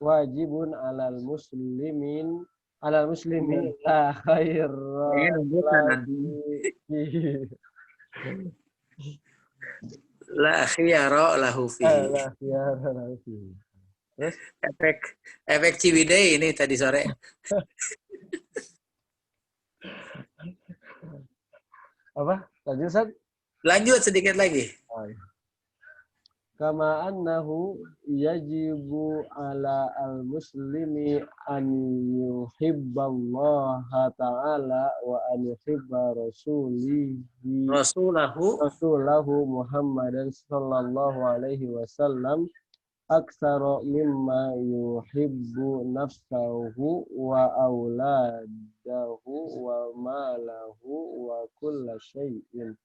wajibun alal muslimi la khairra Saya nunjukkan nanti. La khiyara lahu fi. la khiyara lahu fihi. Terus Efek Ciwidey ini tadi sore. apa? Lanjut Ustaz? Lanjut sedikit lagi. Kama annahu yajibu ala al-muslimi an yuhibballaha ta'ala wa an yuhibba rasulahu Muhammadan sallallahu alaihi wasallam aksara mimma yuhibbu nafsahu wa auladahu wa malahu wa kulla syai'in.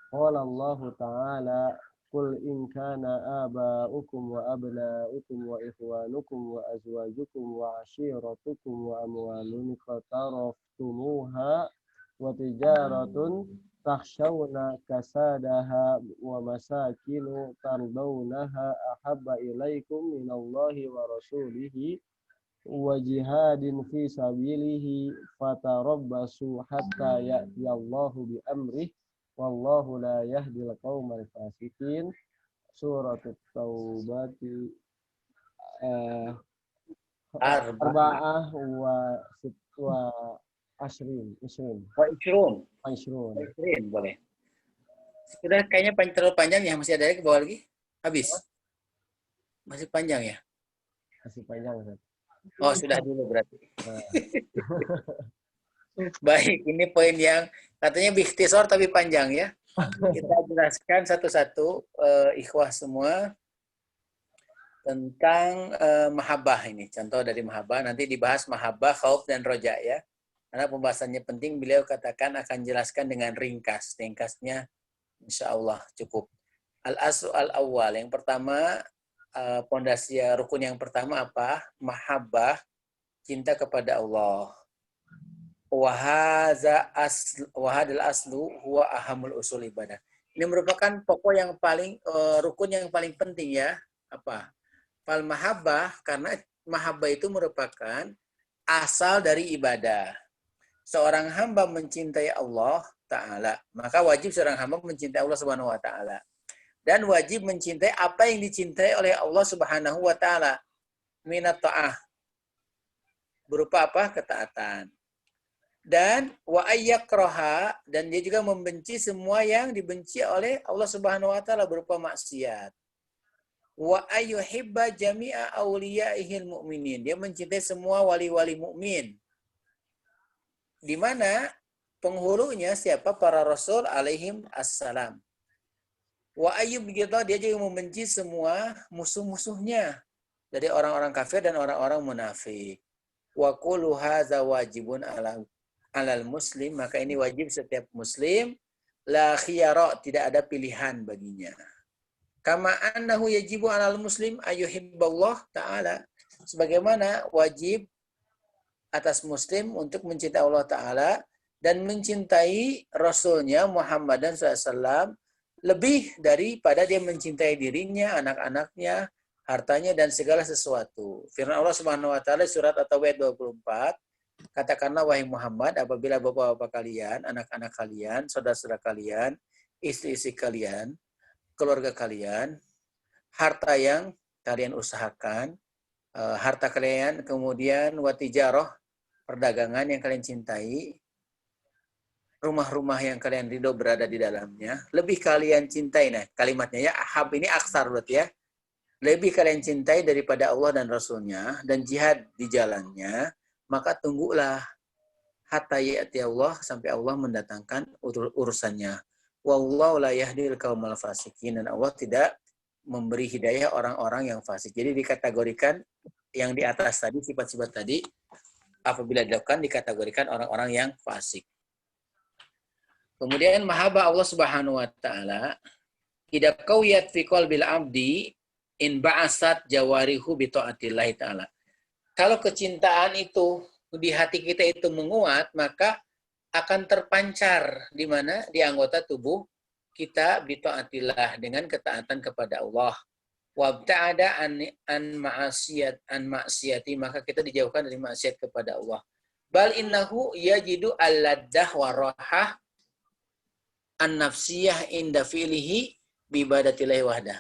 Qala Allah ta'ala Qul in kana aba'ukum wa abna'ukum wa ikhwanukum wa azwajukum wa ashiratukum wa amwalun qataraftumuha wa tijaratun takhshawna kasadaha wa masakinu tardawnaha ahabba ilaikum minallahi wa rasulihi wa jihadin fi sabilihi fatarabbasu hatta ya'tiyallahu bi amrih wallahu la yahdil qaumal fasiqin. Surat At-Taubah arba'ah wa asrin Boleh. Sudah kayaknya terlalu panjang ya, masih ada lagi ke bawah lagi? Habis. Masih panjang ya? masih panjang Ustaz. Oh, sudah dulu berarti. Baik, ini poin yang katanya bikhtisor tapi panjang ya. Kita jelaskan satu-satu ikhwah semua tentang mahabbah ini. Contoh dari mahabbah, nanti dibahas mahabbah, khauf, dan roja ya. Karena pembahasannya penting, beliau katakan akan jelaskan dengan ringkas. Ringkasnya insya Allah cukup. Al-aslu al-awwal. Yang pertama, pondasi rukun yang pertama apa? Mahabbah, cinta kepada Allah. Wahadal aslu huwa ahamul usul ibadah. Ini merupakan pokok yang paling rukun yang paling penting ya. Apa? Fal mahabbah, karena mahabbah itu merupakan asal dari ibadah. Seorang hamba mencintai Allah Ta'ala, maka wajib seorang hamba mencintai Allah Subhanahu Wa Ta'ala. Dan wajib mencintai apa yang dicintai oleh Allah Subhanahu Wa Ta'ala. Minat ta'ah. Berupa apa? Ketaatan. Dan wa ayyakraha, dan dia juga membenci semua yang dibenci oleh Allah Subhanahu wa taala berupa maksiat. Wa ayyuhibba jami'a awliyaihil mu'minin, dia mencintai semua wali-wali mukmin. di mana penghulunya siapa? Para rasul alaihim assalam. Wa ayyub gitu, dia juga membenci semua musuh-musuhnya dari orang-orang kafir dan orang-orang munafik. Wa kullu hadza wajibun alal muslim, maka ini wajib setiap muslim, la khiyara, tidak ada pilihan baginya. Kama annahu yajibu alal muslim ayyuhibballah ta'ala, sebagaimana wajib atas muslim untuk mencintai Allah Ta'ala dan mencintai Rasulnya Muhammadan SAW lebih daripada dia mencintai dirinya, anak-anaknya, hartanya, dan segala sesuatu. Firman Allah Subhanahu Wa Ta'ala surat At-Taubah 24, katakanlah wahai Muhammad, apabila bapak-bapak kalian, anak-anak kalian, saudara-saudara kalian, istri-istri kalian, keluarga kalian, harta yang kalian usahakan, harta kalian, kemudian watijaroh, perdagangan yang kalian cintai, rumah-rumah yang kalian ridho berada di dalamnya, lebih kalian cintai, nah kalimatnya ya, ahab ini aksar berarti ya, lebih kalian cintai daripada Allah dan Rasulnya, dan jihad di jalannya, maka tunggulah hatta ya'ti Allah, sampai Allah mendatangkan urusannya. Wallahu la yahdil qaumal fasikin, dan Allah tidak memberi hidayah orang-orang yang fasik. Jadi dikategorikan yang di atas tadi, sifat-sifat tadi, apabila dilakukan dikategorikan orang-orang yang fasik. Kemudian mahabbah Allah Subhanahu wa taala idza qawiyat fi qalbil abdi in ba'asat jawarihu bi taatillah taala. Kalau kecintaan itu di hati kita itu menguat, maka akan terpancar di mana? Di anggota tubuh kita bi taatillah, dengan ketaatan kepada Allah. Wabta'ada an maksiati, maka kita dijauhkan dari maksiat kepada Allah. Bal innahu yajidu alladdah warahah an-nafsiyah inda fi'lihi bi ibadatillahi wahdah.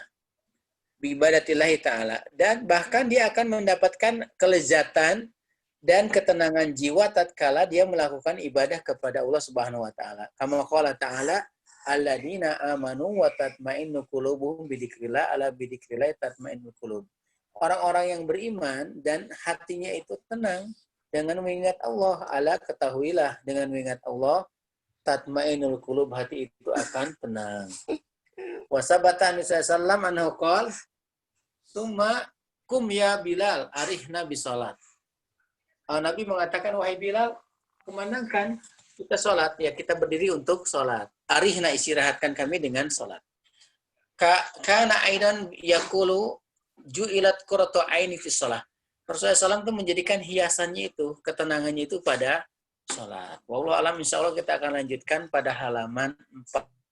Bi ibadatillahi ta'ala. Dan bahkan dia akan mendapatkan kelezatan dan ketenangan jiwa tatkala dia melakukan ibadah kepada Allah Subhanahu wa taala. Kama qala ta'ala, alladzina amanu wa tatma'innu qulubuhum bidzikrillah, ala bidzikrillah tatma'innul qulub. Orang-orang yang beriman dan hatinya itu tenang dengan mengingat Allah, ala ketahuilah dengan mengingat Allah tatma'innul qulub, hati itu akan tenang. Wa sabata an sallam anhu qala summa kum ya Bilal arihna bisalat. Nabi mengatakan, wahai Bilal, kumandangkan kita sholat, ya kita berdiri untuk sholat. Arihna, istirahatkan kami dengan sholat. Kana aidan yakulu ju'ilat qurratu aini fi sholat. Rasulullah SAW itu menjadikan hiasannya itu, ketenangannya itu pada sholat. Wallahu alam, insya Allah kita akan lanjutkan pada halaman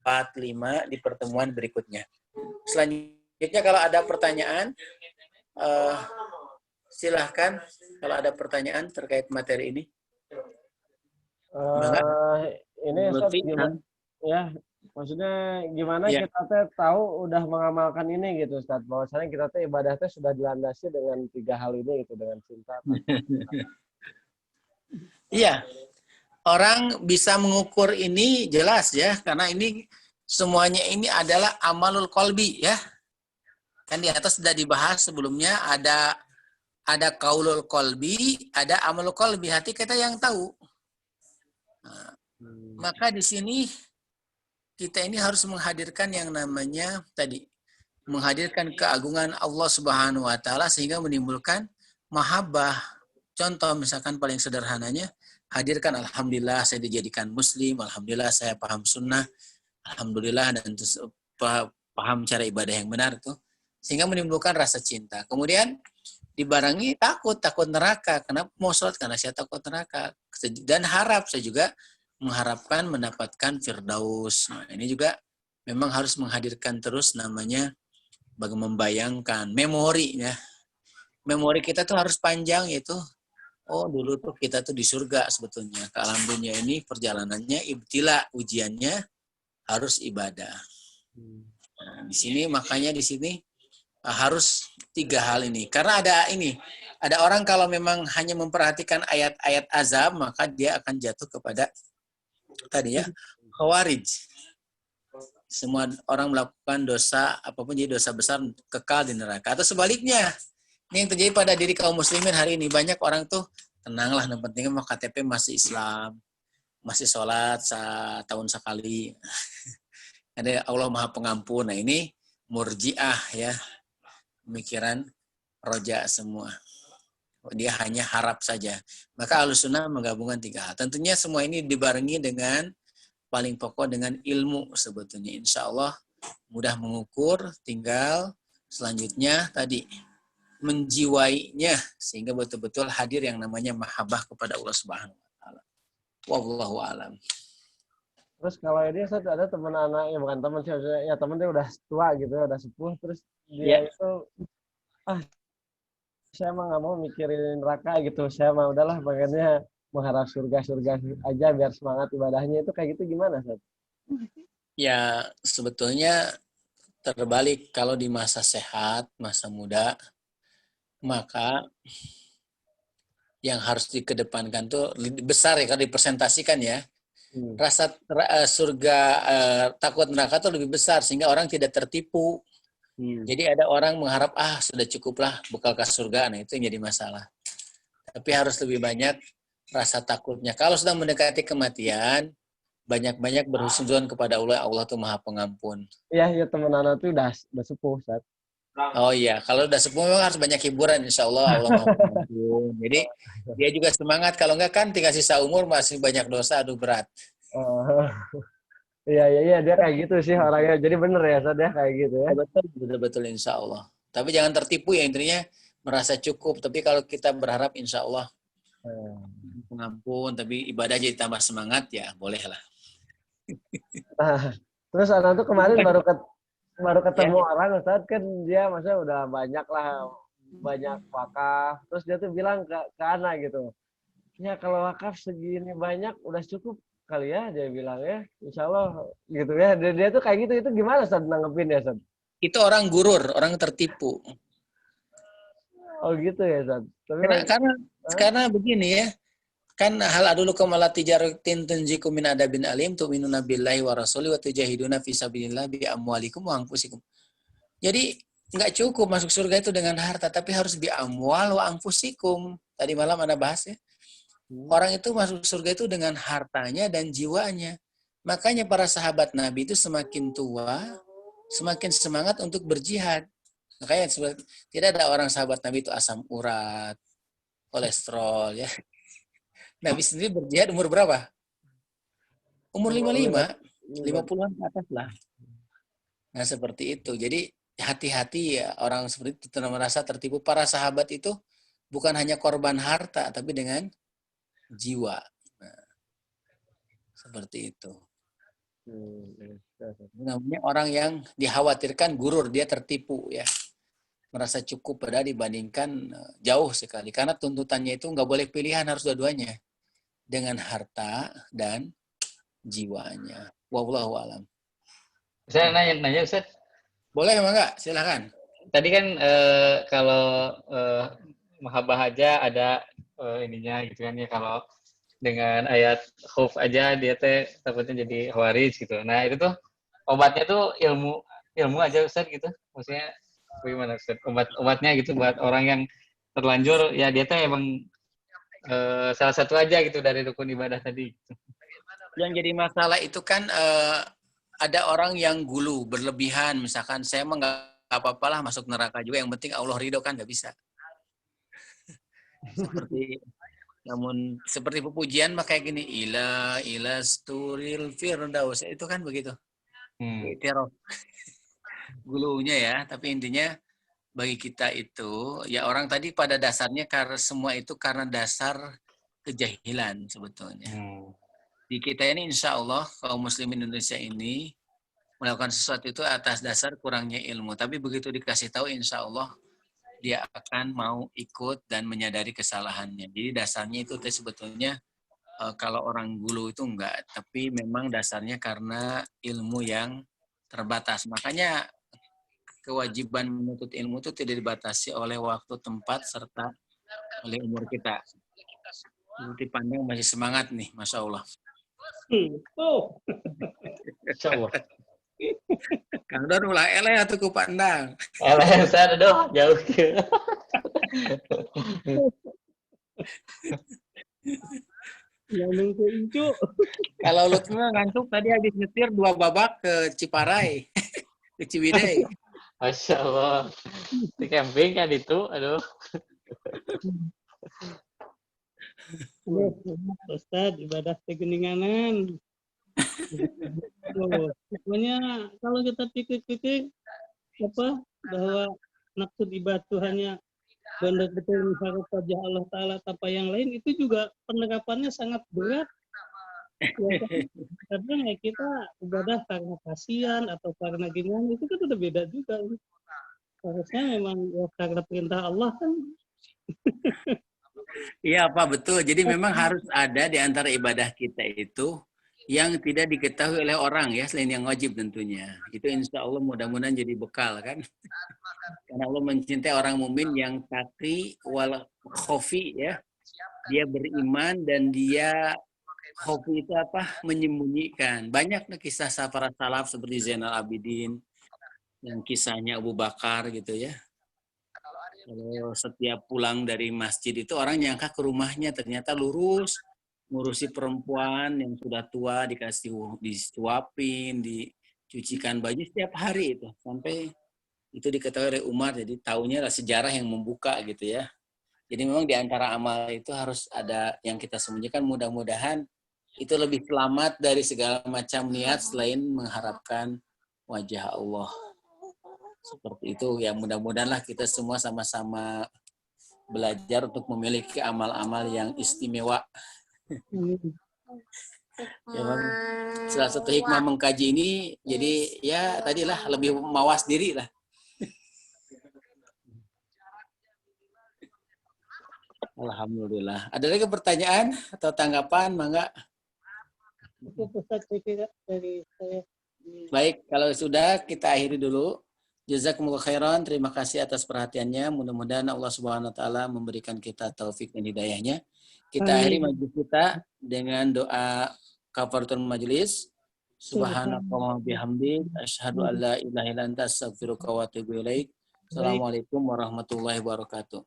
45 di pertemuan berikutnya. Selanjutnya kalau ada pertanyaan, silahkan kalau ada pertanyaan terkait materi ini. Ini Ustaz, gimana, ya maksudnya gimana Ya. kita teh tahu udah mengamalkan ini gitu Ustaz, bahwasanya kita teh ibadah teh sudah dilandasi dengan 3 hal ini gitu, dengan cinta. Iya, orang bisa mengukur ini jelas ya, karena ini semuanya ini adalah amalul qalbi ya. Kan di atas sudah dibahas sebelumnya, ada qaulul qalbi, ada amalul qalbi, hati kita yang tahu. Nah, maka di sini kita ini harus menghadirkan yang namanya tadi, menghadirkan keagungan Allah Subhanahu wa taala sehingga menimbulkan mahabbah. Contoh misalkan paling sederhananya, hadirkan alhamdulillah saya dijadikan muslim, alhamdulillah saya paham sunnah, alhamdulillah, dan paham cara ibadah yang benar tuh, sehingga menimbulkan rasa cinta. Kemudian dibarengi takut neraka. Kenapa mau sholat? Karena saya takut neraka. Dan harap, saya juga mengharapkan mendapatkan firdaus. Nah, ini juga memang harus menghadirkan terus namanya bagaimana membayangkan memori ya. Memori kita tuh harus panjang, yaitu oh dulu tuh kita tuh di surga sebetulnya. Ke alam dunia ini perjalanannya ibtila, ujiannya harus ibadah. Nah, di sini makanya di sini harus 3 hal ini. Karena ada orang kalau memang hanya memperhatikan ayat-ayat azab, maka dia akan jatuh kepada tadi ya, khawarij. Semua orang melakukan dosa, apapun jadi dosa besar, kekal di neraka. Atau sebaliknya, ini yang terjadi pada diri kaum muslimin hari ini. Banyak orang tuh, tenanglah, yang penting mah KTP masih Islam. masih sholat setahun sekali. Ada Allah Maha Pengampun. Nah ini murjiah ya, pemikiran roja semua. Dia hanya harap saja. Maka Ahlussunnah menggabungkan 3 hal. Tentunya semua ini dibarengi dengan paling pokok dengan ilmu sebetulnya. Insya Allah mudah mengukur, tinggal selanjutnya tadi menjiwainya sehingga betul-betul hadir yang namanya mahabbah kepada Allah Subhanahu wa taala. Wallahu a'lam. Terus kalau ini Ustaz, ada teman anak, ya bukan teman sih, maksudnya, ya teman dia udah tua gitu, udah sepuh, terus dia itu, saya mah nggak mau mikirin neraka gitu, saya mah udahlah pengennya mengharap surga-surga aja biar semangat ibadahnya, itu kayak gitu gimana Ustaz? Ya sebetulnya terbalik, kalau di masa sehat, masa muda, maka yang harus dikedepankan tuh lebih besar ya kalau dipresentasikan ya. Rasa surga, takut neraka tuh lebih besar sehingga orang tidak tertipu. Jadi ada orang mengharap sudah cukuplah bekal ke surga, nah itu yang jadi masalah. Tapi harus lebih banyak rasa takutnya. Kalau sudah mendekati kematian, banyak-banyak berhusnuzon kepada Allah. Allah tuh Maha Pengampun. Iya, teman anak tuh udah sepuh Ustaz. Oh iya, kalau udah sepuh memang harus banyak hiburan, insya Allah Allah Maha Pengampun. Jadi dia juga semangat, kalau enggak kan tinggal sisa umur masih banyak dosa, aduh berat. Iya, dia kayak gitu sih orangnya. Jadi bener ya Ustaz ya kayak gitu ya. Betul insya Allah. Tapi jangan tertipu ya, intinya merasa cukup. Tapi kalau kita berharap insya Allah pengampun, tapi ibadah jadi tambah semangat ya bolehlah. Nah, terus anak tuh kemarin baru ketemu orang Ustaz, kan dia maksudnya udah banyak wakaf. Terus dia tuh bilang ke anak gitu, ya kalau wakaf segini banyak udah cukup kali ya, dia bilang ya, insya Allah gitu ya. Dia tuh kayak gitu, itu gimana Ustaz nanggepin ya Ustaz? Itu orang gurur, orang tertipu. Oh gitu ya Ustaz. Karena begini ya, kan hal adulukum ala tijaratin tunjikum min adabin alim tu'minuna billahi wa rasuli wa tujahiduna fi sabilillah bi amwalikum wa anfusikum. Jadi nggak cukup masuk surga itu dengan harta, tapi harus bi amwal wa anfusikum. Tadi malam Anda bahas ya. Orang itu masuk surga itu dengan hartanya dan jiwanya. Makanya para sahabat Nabi itu semakin tua, semakin semangat untuk berjihad. Makanya tidak ada orang sahabat Nabi itu asam urat, kolesterol ya. Nabi sendiri berjihad umur berapa? Umur 55, 50-an ke atas lah. Nah seperti itu. Jadi hati-hati ya orang seperti itu merasa tertipu. Para sahabat itu bukan hanya korban harta, tapi dengan jiwa. Nah, seperti itu. Namanya orang yang dikhawatirkan gurur, dia tertipu ya. Merasa cukup padahal dibandingkan jauh sekali. Karena tuntutannya itu nggak boleh pilihan, harus dua-duanya. Dengan harta dan jiwanya. Wallahu a'lam. Saya nanya Ustaz. Boleh emang nggak? Silakan. Tadi kan kalau mahabbah aja ada ininya gitu kan ya, kalau dengan ayat khauf aja dia teh takutnya jadi khawarij gitu. Nah itu tuh obatnya tuh ilmu aja Ustaz gitu. Maksudnya bagaimana Ustaz? Obatnya gitu buat orang yang terlanjur ya dia teh emang salah satu aja gitu dari rukun ibadah tadi. Yang jadi masalah itu kan ada orang yang gulu, berlebihan. Misalkan saya mah nggak apa-apalah masuk neraka juga, yang penting Allah ridho, kan nggak bisa. Seperti pepujian mah kayak gini, ila sturil firdaus, itu kan begitu. Gulunya ya, tapi intinya bagi kita itu ya orang tadi pada dasarnya karena semua itu karena dasar kejahilan sebetulnya. Di kita ini insya Allah kaum muslimin Indonesia ini melakukan sesuatu itu atas dasar kurangnya ilmu. Tapi begitu dikasih tahu insya Allah dia akan mau ikut dan menyadari kesalahannya. Jadi dasarnya itu sebetulnya kalau orang gulu itu enggak. Tapi memang dasarnya karena ilmu yang terbatas. Makanya kewajiban menuntut ilmu itu tidak dibatasi oleh waktu, tempat, serta oleh umur kita. Dipandang masih semangat nih, Masya Allah. Insya Allah. Kang Don ulah eleh atuh ku pandang. Eleh Ustaz, aduh jauh. Ngomong ke Incu. Kalau Lutfi ngantuk tadi habis nyetir 2 babak ke Ciparai, ke Ciwidey. Masya Allah. Di camping kan itu, aduh. Ustaz, ibadah kegeninganan. Pokoknya kalau kita pikir-pikir bahwa maksud ibadah itu hanya benar-benar mengharap wajah Allah Ta'ala tanpa yang lain, itu juga penerapannya sangat berat. Ya, kadang ya kita ibadah karena kasihan atau karena gimana, itu kan udah beda juga. Harusnya memang ya, karena perintah Allah kan. Iya Pak, betul. Jadi memang harus ada di antara ibadah kita itu yang tidak diketahui oleh orang ya, selain yang wajib tentunya. Itu insya Allah mudah-mudahan jadi bekal kan. Karena Allah mencintai orang mukmin yang taqi wal khofi ya. Dia beriman dan dia khofi itu apa? Menyembunyikan. Banyak kisah para salaf seperti Zainal Abidin, yang kisahnya Abu Bakar gitu ya. Kalau setiap pulang dari masjid itu orang nyangka ke rumahnya, ternyata lurus ngurusi perempuan yang sudah tua, disuapin, dicucikan baju setiap hari itu sampai itu diketahui oleh Umar. Jadi taunya sejarah yang membuka gitu ya. Jadi memang di antara amal itu harus ada yang kita sembunyikan. Mudah-mudahan itu lebih selamat dari segala macam niat selain mengharapkan wajah Allah. Seperti itu ya, mudah-mudahanlah kita semua sama-sama belajar untuk memiliki amal-amal yang istimewa. Ya, salah satu hikmah mengkaji ini, jadi ya tadilah lebih mawas diri lah. Alhamdulillah. Ada lagi pertanyaan atau tanggapan, Mangga? Itu Ustaz dari saya. Baik, kalau sudah kita akhiri dulu. Jazakumullah khairan. Terima kasih atas perhatiannya. Mudah-mudahan Allah Subhanahu wa taala memberikan kita taufik dan hidayahnya. Kita akhiri majelis kita dengan doa kafaratul majelis. Subhanallah bihamdik asyhadu an la ilaha illa anta astaghfiruka wa atubu ilaik. Assalamualaikum warahmatullahi wabarakatuh.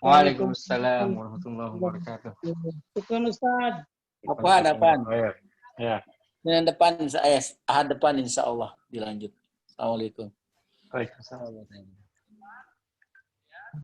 Waalaikumsalam warahmatullahi wabarakatuh. Syukran Ustaz. Apa depan? Ya. Dengan depan ahad depan insya Allah dilanjut. Assalamualaikum. Waalaikumsalam.